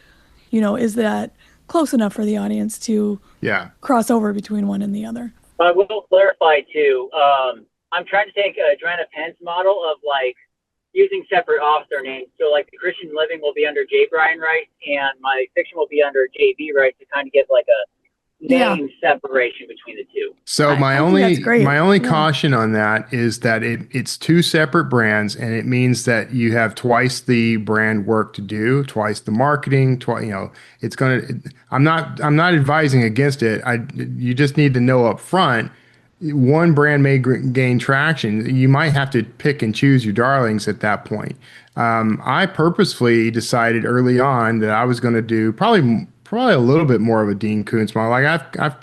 is that close enough for the audience to cross over between one and the other? I will clarify too. I'm trying to take Joanna Penn's model of like using separate author names. So like the Christian Living will be under J. Brian Wright, and my fiction will be under J.B. Wright, to kind of get like a name separation between the two. So my only caution on that is that it's 2 separate brands, and it means that you have twice the brand work to do, twice the marketing, it's going to, I'm not advising against it. You just need to know up front, one brand may gain traction. You might have to pick and choose your darlings at that point. I purposefully decided early on that I was going to do probably a little bit more of a Dean Koontz model. Like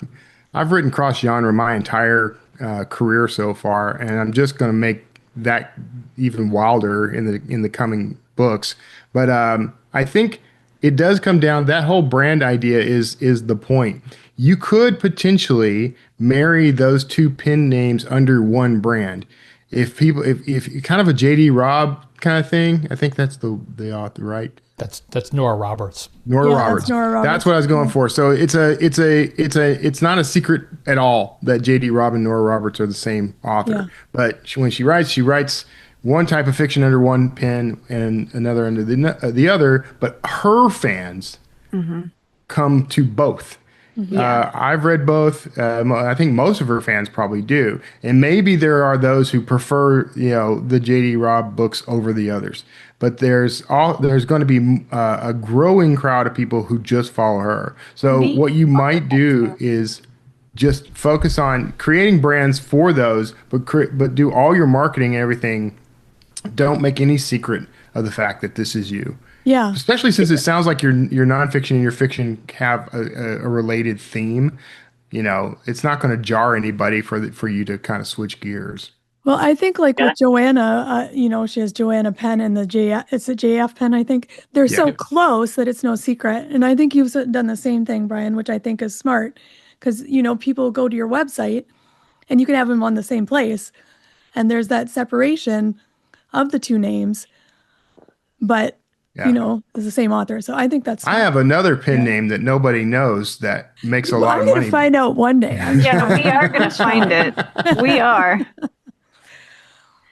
I've written cross genre my entire career so far, and I'm just going to make that even wilder in the coming books. But I think it does come down, that whole brand idea is the point. You could potentially marry those 2 pen names under one brand. If kind of a JD Robb kind of thing, I think that's the author, right? That's Nora Roberts. Nora Roberts. That's Nora Roberts. That's what I was going for. So it's not a secret at all that JD Robb and Nora Roberts are the same author. Yeah. But when she writes one type of fiction under one pen and another under the other. But her fans come to both. Yeah. I've read both. I think most of her fans probably do, and maybe there are those who prefer, the JD Robb books over the others. But there's going to be a growing crowd of people who just follow her. So what you might do is just focus on creating brands for those, but do all your marketing and everything. Don't make any secret of the fact that this is you. Yeah. Especially since it sounds like your nonfiction and your fiction have a related theme. It's not going to jar anybody for you to kind of switch gears. Well, I think like with Joanna, she has Joanna pen and it's a JF pen, I think. They're so close that it's no secret. And I think you've done the same thing, Brian, which I think is smart. Because, people go to your website and you can have them on the same place. And there's that separation of the two names. But it's the same author. So I think that's smart. I have another pen name that nobody knows that makes a lot of money. I'm going to find out one day. Yeah, we are going to find it. We are.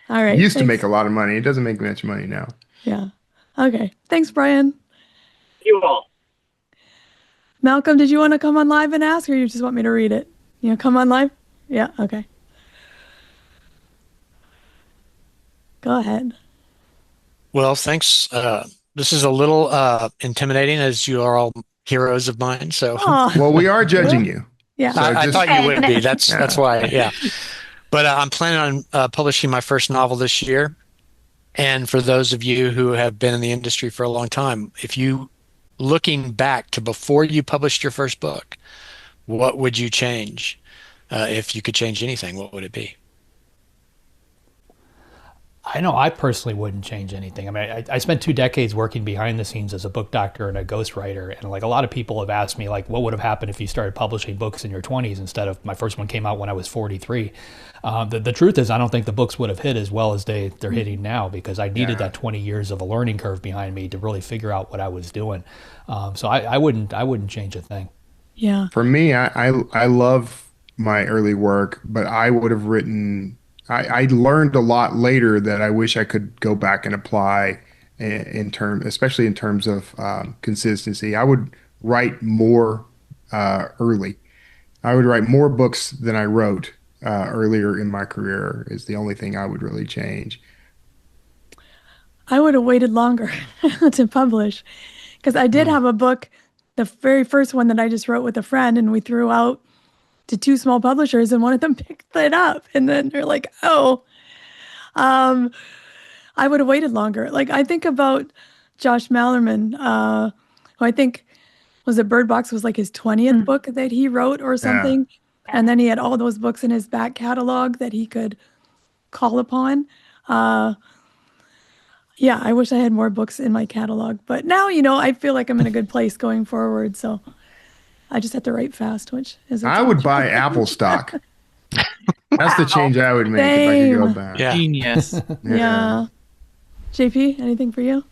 All right. It used to make a lot of money. It doesn't make much money now. Yeah. Okay. Thanks, Brian. You all. Malcolm, did you want to come on live and ask, or you just want me to read it? Come on live? Yeah. Okay. Go ahead. Well, thanks. This is a little intimidating, as you are all heroes of mine. So, well, we are judging you. Yeah, so I thought you would be. That's why. Yeah, but I'm planning on publishing my first novel this year. And for those of you who have been in the industry for a long time, if you looking back to before you published your first book, what would you change? If you could change anything, what would it be? I know I personally wouldn't change anything. I mean, I spent 2 decades working behind the scenes as a book doctor and a ghostwriter. And like a lot of people have asked me, like, what would have happened if you started publishing books in your 20s instead of my first one came out when I was 43? The truth is, I don't think the books would have hit as well as they're hitting now, because I needed that 20 years of a learning curve behind me to really figure out what I was doing. So I wouldn't change a thing. Yeah. For me, I love my early work, but I would have written. I learned a lot later that I wish I could go back and apply especially in terms of consistency. I would write more early. I would write more books than I wrote earlier in my career is the only thing I would really change. I would have waited longer to publish, because I did have a book, the very first one that I just wrote with a friend, and we threw out to 2 small publishers, and one of them picked it up, and then they're like, I would have waited longer. Like, I think about Josh Malerman, who I think was it Bird Box was like his 20th book that he wrote or something. Yeah. And then he had all those books in his back catalog that he could call upon. Yeah, I wish I had more books in my catalog, but now, I feel like I'm in a good place going forward. So I just have to write fast, which is. I would buy Apple stock. That's the change I would make if I could go back. Yeah. Genius. Yeah. JP, anything for you?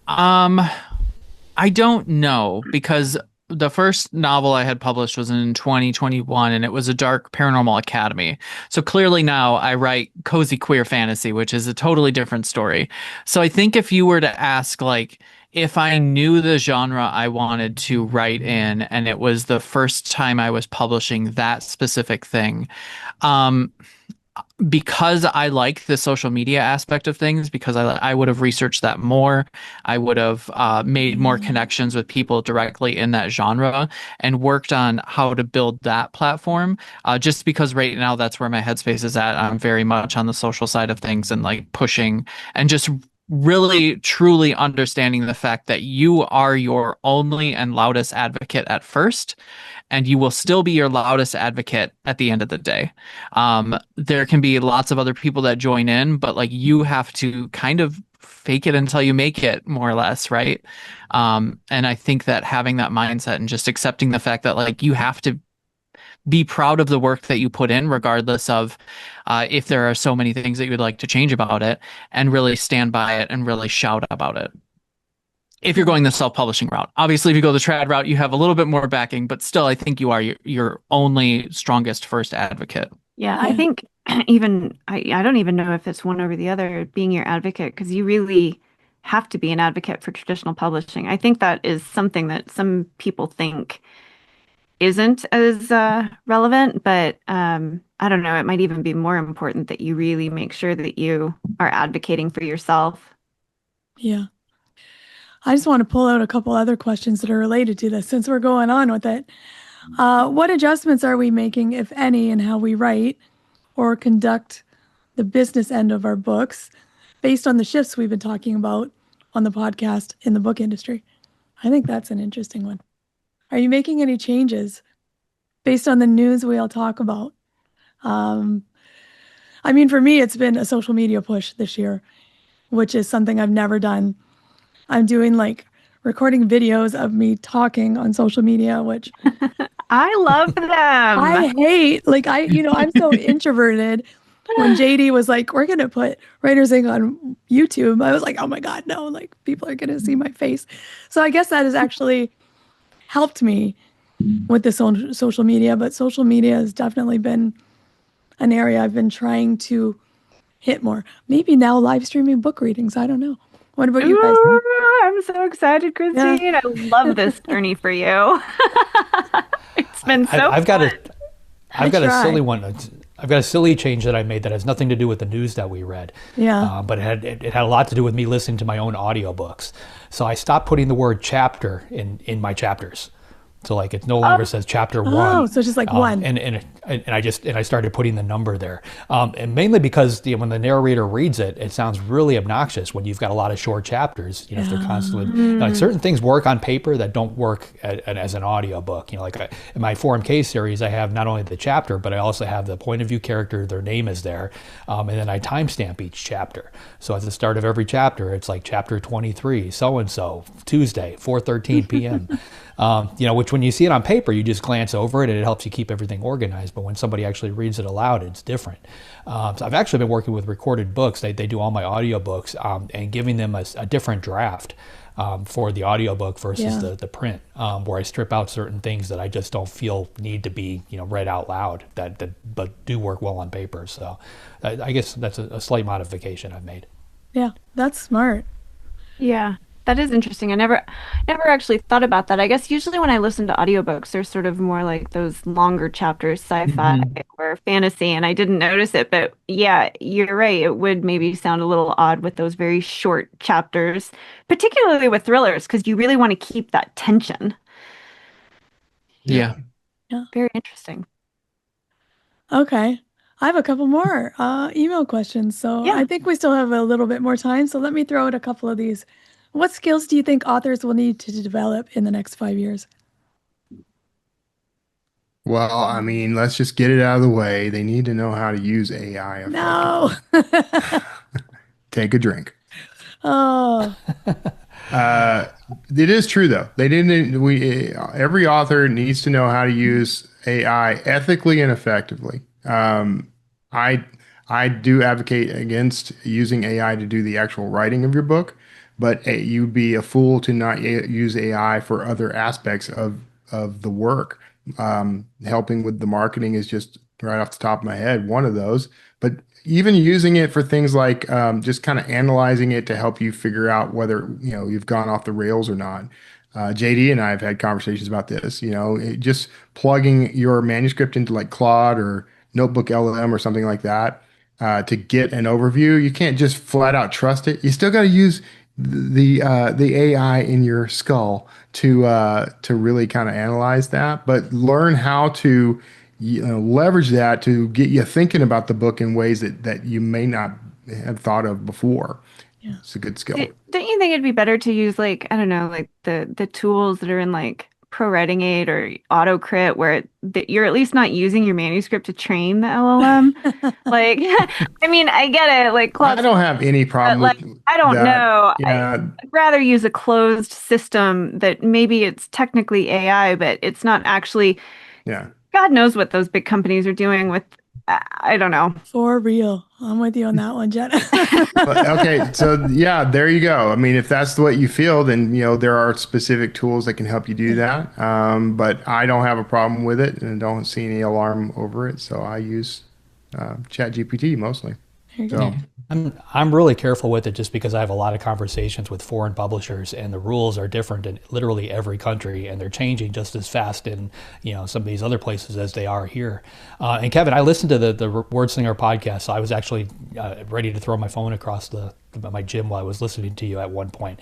I don't know, because the first novel I had published was in 2021, and it was a dark paranormal academy. So clearly now I write cozy queer fantasy, which is a totally different story. So I think if you were to ask, like, if I knew the genre I wanted to write in, and it was the first time I was publishing that specific thing, because I like the social media aspect of things, because I would have researched that more, I would have made more connections with people directly in that genre and worked on how to build that platform. Just because right now that's where my headspace is at. I'm very much on the social side of things and like pushing and just really truly understanding the fact that you are your only and loudest advocate at first, and you will still be your loudest advocate at the end of the day. There can be lots of other people that join in, but like you have to kind of fake it until you make it, more or less, right? And I think that having that mindset and just accepting the fact that like you have to be proud of the work that you put in, regardless of if there are so many things that you would like to change about it, and really stand by it and really shout about it. If you're going the self-publishing route, obviously, if you go the trad route, you have a little bit more backing, but still, I think you are your only strongest first advocate. Yeah, I think even I don't even know if it's one over the other, being your advocate, because you really have to be an advocate for traditional publishing. I think that is something that some people think isn't as relevant, but I don't know, it might even be more important that you really make sure that you are advocating for yourself. Yeah. I just want to pull out a couple other questions that are related to this since we're going on with it. What adjustments are we making, if any, in how we write or conduct the business end of our books based on the shifts we've been talking about on the podcast in the book industry? I think that's an interesting one. Are you making any changes based on the news we all talk about? I mean, for me, it's been a social media push this year, which is something I've never done. I'm doing like recording videos of me talking on social media, which I love them. I hate. Like I'm so introverted. When JD was like, we're going to put Writers Inc. on YouTube, I was like, oh my God, no, like people are going to see my face. So I guess that has actually helped me with the social media, but social media has definitely been an area I've been trying to hit more. Maybe now live streaming book readings. I don't know. What about you guys? Ooh, I'm so excited, Christine. Yeah. I love this journey for you. It's been so I've got fun. I've got a silly one. I've got a silly change that I made that has nothing to do with the news that we read. Yeah. But it had a lot to do with me listening to my own audiobooks. So I stopped putting the word chapter in my chapters. So like it no longer says chapter 1. Oh, so just like 1. And I started putting the number there. And mainly because when the narrator reads it, it sounds really obnoxious when you've got a lot of short chapters. If they're constantly like certain things work on paper that don't work as an audiobook. Like in my 4MK series, I have not only the chapter, but I also have the point of view character, their name is there, and then I timestamp each chapter. So at the start of every chapter, it's like chapter 23, so and so, Tuesday, 4:13 p.m. Which when you see it on paper, you just glance over it and it helps you keep everything organized. But when somebody actually reads it aloud, it's different. So I've actually been working with Recorded Books. They do all my audiobooks and giving them a different draft for the audiobook versus the print, where I strip out certain things that I just don't feel need to be read out loud but do work well on paper. So I guess that's a slight modification I've made. Yeah, that's smart. Yeah. That is interesting. I never actually thought about that. I guess usually when I listen to audiobooks, they're sort of more like those longer chapters, sci-fi or fantasy, and I didn't notice it. But yeah, you're right. It would maybe sound a little odd with those very short chapters, particularly with thrillers, because you really want to keep that tension. Yeah. Very interesting. Okay. I have a couple more email questions. So I think we still have a little bit more time. So let me throw out a couple of these. What skills do you think authors will need to develop in the next 5 years? Well, I mean, let's just get it out of the way. They need to know how to use AI. No. Take a drink. Oh. It is true though. Every author needs to know how to use AI ethically and effectively. I do advocate against using AI to do the actual writing of your book. But you'd be a fool to not use AI for other aspects of the work. Helping with the marketing is just right off the top of my head, one of those. But even using it for things like just kind of analyzing it to help you figure out whether you've gone off the rails or not. JD and I have had conversations about this. Just plugging your manuscript into like Claude or Notebook LM or something like that to get an overview. You can't just flat out trust it. You still got to use the AI in your skull to really kind of analyze that, but learn how to leverage that to get you thinking about the book in ways that you may not have thought of before. Yeah. It's a good skill. Don't you think it'd be better to use like the tools that are in like ProWritingAid or AutoCrit where you're at least not using your manuscript to train the LLM? Like, I mean, I get it. Like, I don't have any problem with I don't that. know. Yeah. I'd rather use a closed system that maybe it's technically AI, but it's not actually. Yeah. God knows what those big companies are doing with. I don't know. For real. I'm with you on that one, Jena. Okay, so yeah, there you go. I mean, if that's what you feel, then there are specific tools that can help you do that. But I don't have a problem with it, and don't see any alarm over it. So I use ChatGPT mostly. There you go. I'm really careful with it just because I have a lot of conversations with foreign publishers, and the rules are different in literally every country, and they're changing just as fast in some of these other places as they are here. And Kevin, I listened to the Wordslinger podcast, so I was actually ready to throw my phone across my gym while I was listening to you at one point.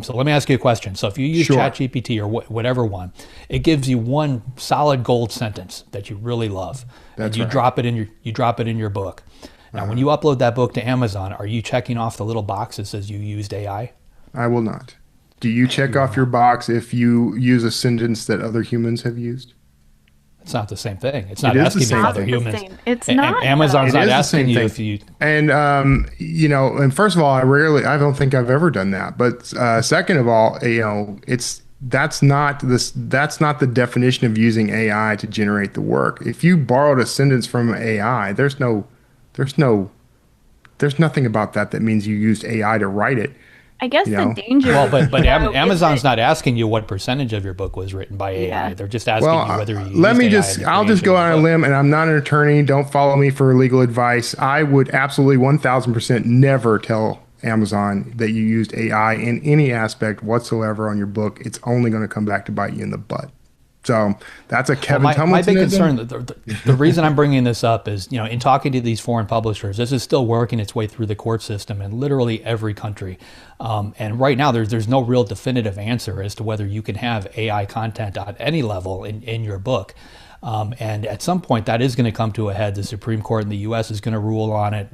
So let me ask you a question. So if you use ChatGPT or whatever one, it gives you one solid gold sentence that you really love, and you drop it in your book. Now, when you upload that book to Amazon, are you checking off the little box that says you used AI? I will not. Do you check off your box if you use a sentence that other humans have used? It's not the same thing. It's not asking if other humans. It's not. Amazon's not asking you if you. And and first of all, I don't think I've ever done that. But second of all, that's not the definition of using AI to generate the work. If you borrowed a sentence from AI, there's nothing about that means you used AI to write it. I guess the danger. Well, but Amazon's not asking you what percentage of your book was written by AI. Yeah. They're just asking you whether you. I'll just go on a limb, and I'm not an attorney. Don't follow me for legal advice. I would absolutely 1,000% never tell Amazon that you used AI in any aspect whatsoever on your book. It's only going to come back to bite you in the butt. So that's a Kevin Tumlinson. My big concern, the reason I'm bringing this up is, in talking to these foreign publishers, this is still working its way through the court system in literally every country. And right now, there's no real definitive answer as to whether you can have AI content at any level in your book. And at some point, that is going to come to a head. The Supreme Court in the U.S. is going to rule on it.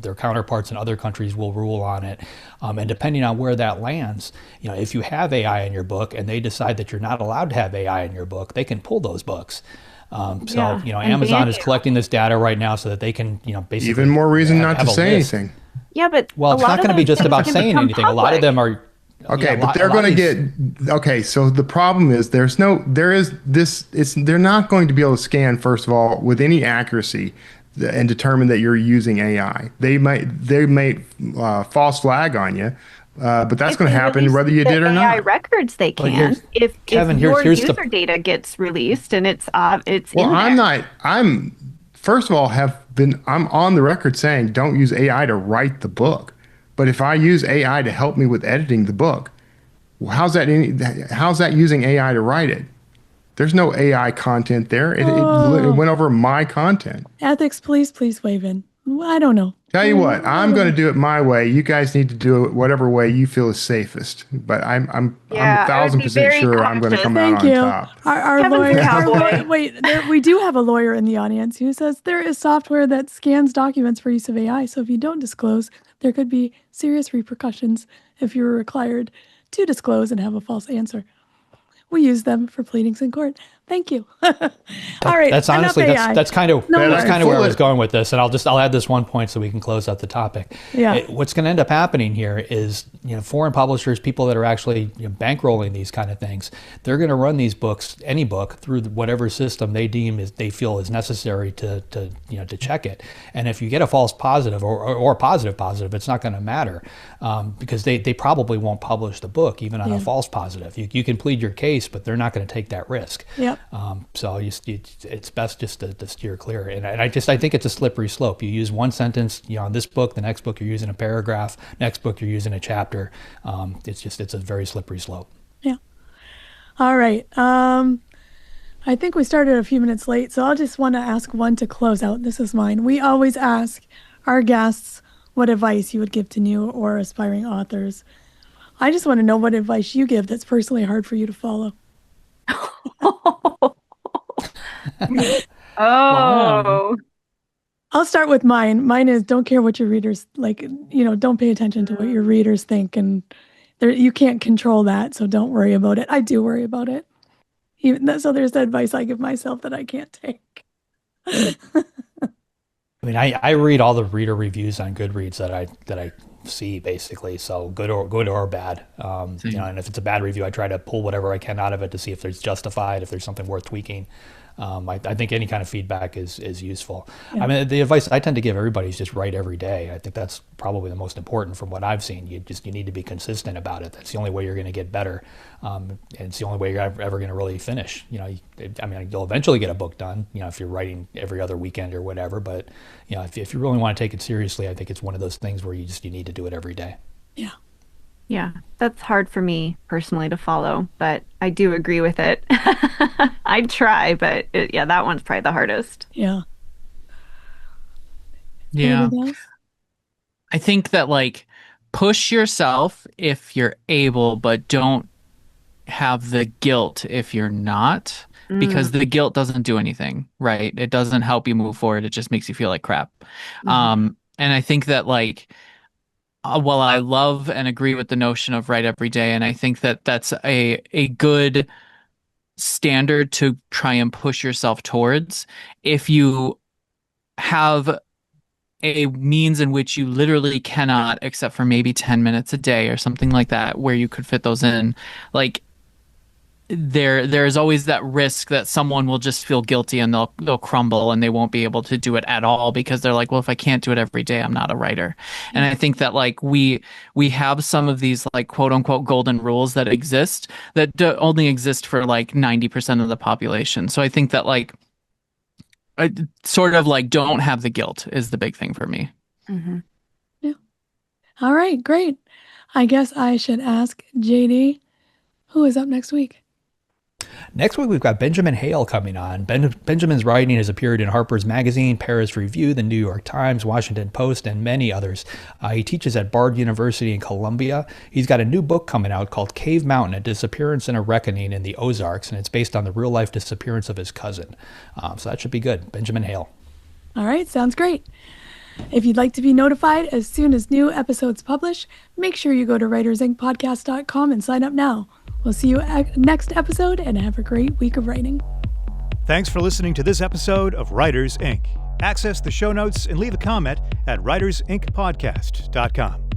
Their counterparts in other countries will rule on it. And depending on where that lands, if you have AI in your book and they decide that you're not allowed to have AI in your book, they can pull those books. Amazon is collecting this data right now so that they can, basically even more reason not to say anything. Yeah, but it's not going to be just about saying anything. A lot of them are. Okay, but they're going to get. Okay, so the problem is they're not going to be able to scan, first of all, with any accuracy and determine that you're using AI. They might false flag on you, but that's going to happen whether you did or not. AI records they can. If your user data gets released and it's in there. I'm first of all I'm on the record saying don't use AI to write the book. But if I use AI to help me with editing the book, how's that using AI to write it? There's no AI content there. It went over my content. Ethics, please wave in. I don't know. Tell you what, I'm going to do it my way. You guys need to do it whatever way you feel is safest. But I'm 1,000% sure I'm going to come out on top. Our lawyer. We do have a lawyer in the audience who says there is software that scans documents for use of AI. So if you don't disclose, there could be serious repercussions if you're required to disclose and have a false answer. We use them for pleadings in court. Thank you. All right. That's honestly that's kind of where I was going with this, and I'll add this one point so we can close out the topic. Yeah. What's going to end up happening here is foreign publishers, people that are actually bankrolling these kind of things, they're going to run these books, any book, through whatever system they they feel is necessary to check it. And if you get a false positive or positive, it's not going to matter because they probably won't publish the book even on a false positive. You can plead your case, but they're not going to take that risk. Yep. So it's best just to steer clear. And I think it's a slippery slope. You use one sentence, on this book, the next book you're using a paragraph, next book you're using a chapter. It's a very slippery slope. Yeah. All right. I think we started a few minutes late, so I'll just want to ask one to close out. This is mine. We always ask our guests what advice you would give to new or aspiring authors. I just want to know what advice you give that's personally hard for you to follow. Oh. I'll start with mine. Mine is don't care what your readers like, don't pay attention to what your readers think, and you can't control that, so don't worry about it. I do worry about it. So there's the advice I give myself that I can't take. I read all the reader reviews on Goodreads that I see, basically, so good or bad. And if it's a bad review, I try to pull whatever I can out of it to see if there's justified, if there's something worth tweaking. I think any kind of feedback is useful. Yeah. I mean, the advice I tend to give everybody is just write every day. I think that's probably the most important from what I've seen. You need to be consistent about it. That's the only way you're going to get better, and it's the only way you're ever going to really finish. You'll eventually get a book done. If you're writing every other weekend or whatever. But if you really want to take it seriously, I think it's one of those things where you need to do it every day. Yeah. Yeah, that's hard for me personally to follow, but I do agree with it. I'd try, but that one's probably the hardest. Yeah. Yeah. Anything else? I think that push yourself if you're able, but don't have the guilt if you're not, because the guilt doesn't do anything, right? It doesn't help you move forward. It just makes you feel like crap. And I think that while I love and agree with the notion of write every day, and I think that that's a good standard to try and push yourself towards, if you have a means in which you literally cannot, except for maybe 10 minutes a day or something like that, where you could fit those in, there's always that risk that someone will just feel guilty and they'll crumble and they won't be able to do it at all because they're like, well, if I can't do it every day, I'm not a writer. And I think that we have some of these quote unquote golden rules that exist that only exist for 90% of the population. So I think that don't have the guilt is the big thing for me. Mm-hmm. Yeah. All right, great. I guess I should ask JD, who is up next week? Next week, we've got Benjamin Hale coming on. Benjamin's writing has appeared in Harper's Magazine, Paris Review, the New York Times, Washington Post, and many others. He teaches at Bard University in Columbia. He's got a new book coming out called Cave Mountain, A Disappearance and a Reckoning in the Ozarks, and it's based on the real-life disappearance of his cousin. So that should be good. Benjamin Hale. All right, sounds great. If you'd like to be notified as soon as new episodes publish, make sure you go to writersincpodcast.com and sign up now. We'll see you next episode, and have a great week of writing. Thanks for listening to this episode of Writers Inc. Access the show notes and leave a comment at writersincpodcast.com.